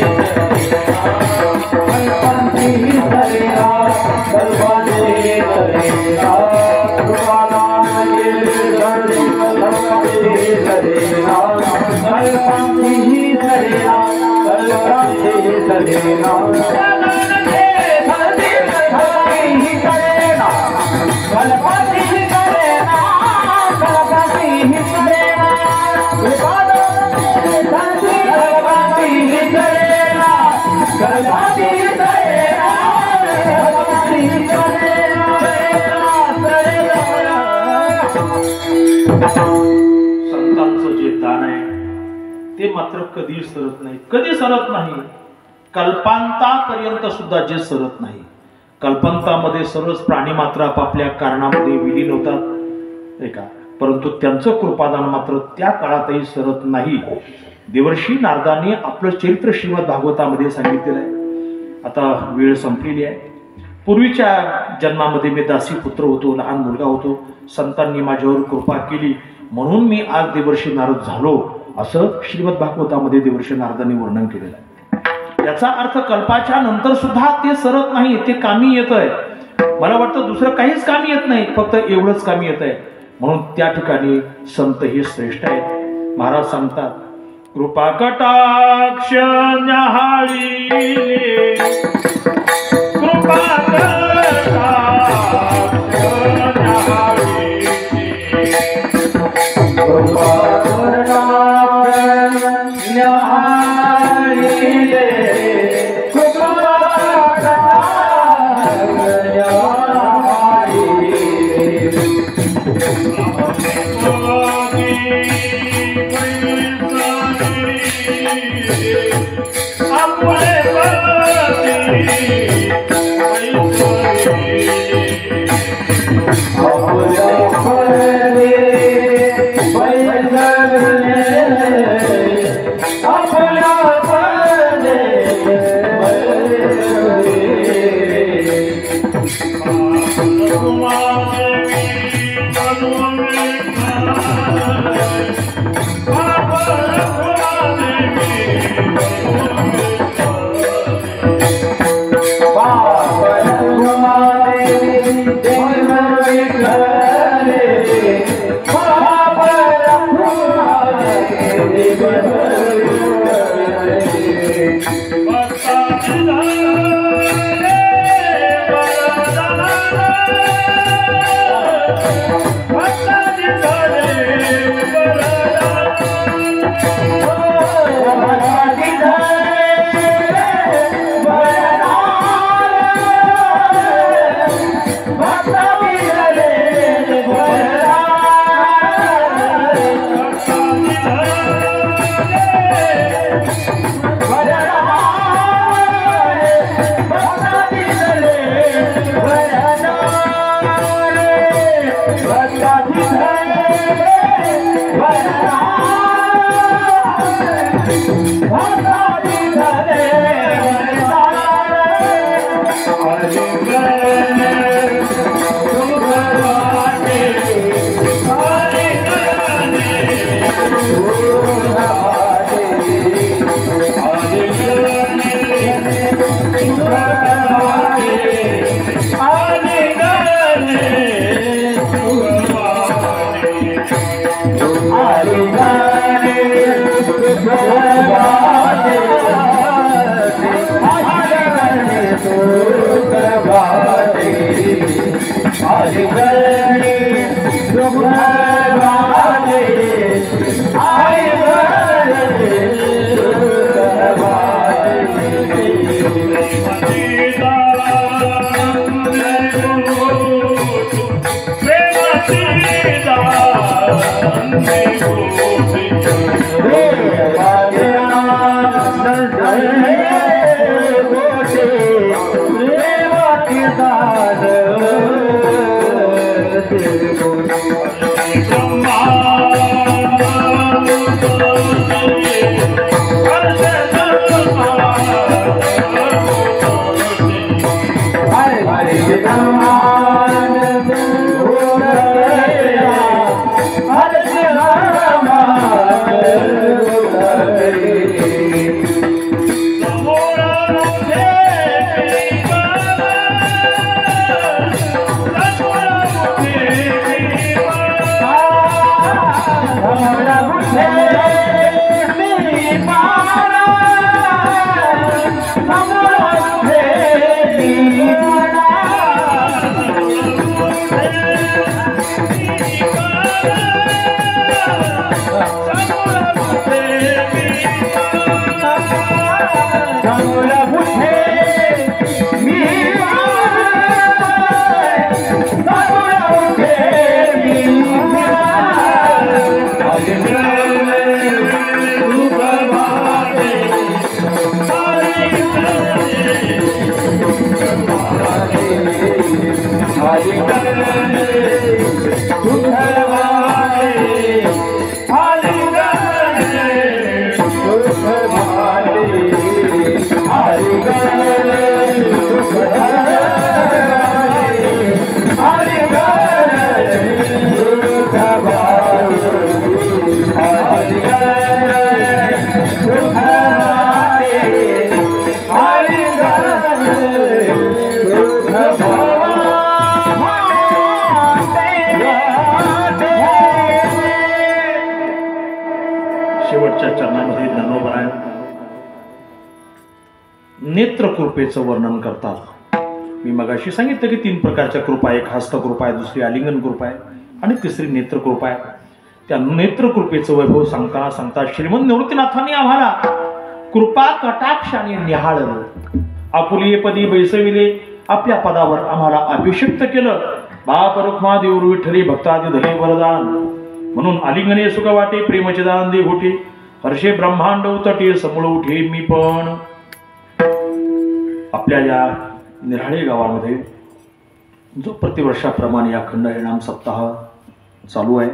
संतांचं जे दान आहे ते मात्र कधी सरत नाही, कधी सरत नाही. कल्पांतापर्यंत सुद्धा जे सरत नाही. कल्पांतामध्ये सर्वच प्राणी मात्र आपापल्या कारणामध्ये विलीन होतात, का? परंतु त्यांचं कृपादान मात्र त्या काळातही सरत नाही. देवर्षी नारदाने आपलं चरित्र श्रीमद भागवतामध्ये सांगितलेलं आहे. आता वेळ संपलेली आहे. पूर्वीच्या जन्मामध्ये मी दासी पुत्र होतो, लहान मुलगा होतो. संतांनी माझ्यावर कृपा केली म्हणून मी आज देवर्षी नारद झालो, असं श्रीमद भागवतामध्ये देवर्षी नारदांनी वर्णन केलेलं आहे. याचा अर्थ कल्पाच्या नंतर सुद्धा ते सरत नाही, ते कामी येत आहे. मला वाटतं दुसरं काहीच कामी येत नाही, फक्त एवढंच कामी येत आहे. म्हणून त्या ठिकाणी संत हे श्रेष्ठ आहेत. महाराज सांगतात, कृपा कटाक्ष न्याहाळीले, कृपा कटाक्ष न्याहाळीले, कृपा कटाक्ष न्याहाळीले, कृपा शेवटच्या चरणामध्ये ज्ञानोबराय नेत्रकृपेचं वर्णन करतात. मी मगाशी सांगितलं की 3 प्रकारच्या कृपा, एक हस्तकृपा आहे, दुसरी आलिंगन कृपा आहे आणि तिसरी नेत्रकृपा आहे. त्या नेत्रकृपेचं वैभव सांगता सांगता श्रीमंत निवृत्तीनाथांनी आम्हाला कृपा कटाक्षाने निहाळलं, आपुलीपदी बैसविले, आपल्या पदावर आम्हाला अभिषिक्त केलं. बाप रुक्मा देऊर विठ्ठली भक्तादी धरी वरदान म्हणून आलिंगने सुख वाटे, प्रेमचे दान दे घोटे, हर्षे ब्रह्मांड उतटे, समूळ उठे मी पण. आपल्या या निराळे गावामध्ये जो प्रतिवर्षाप्रमाणे अखंड हरिनाम सप्ताह चालू आहे,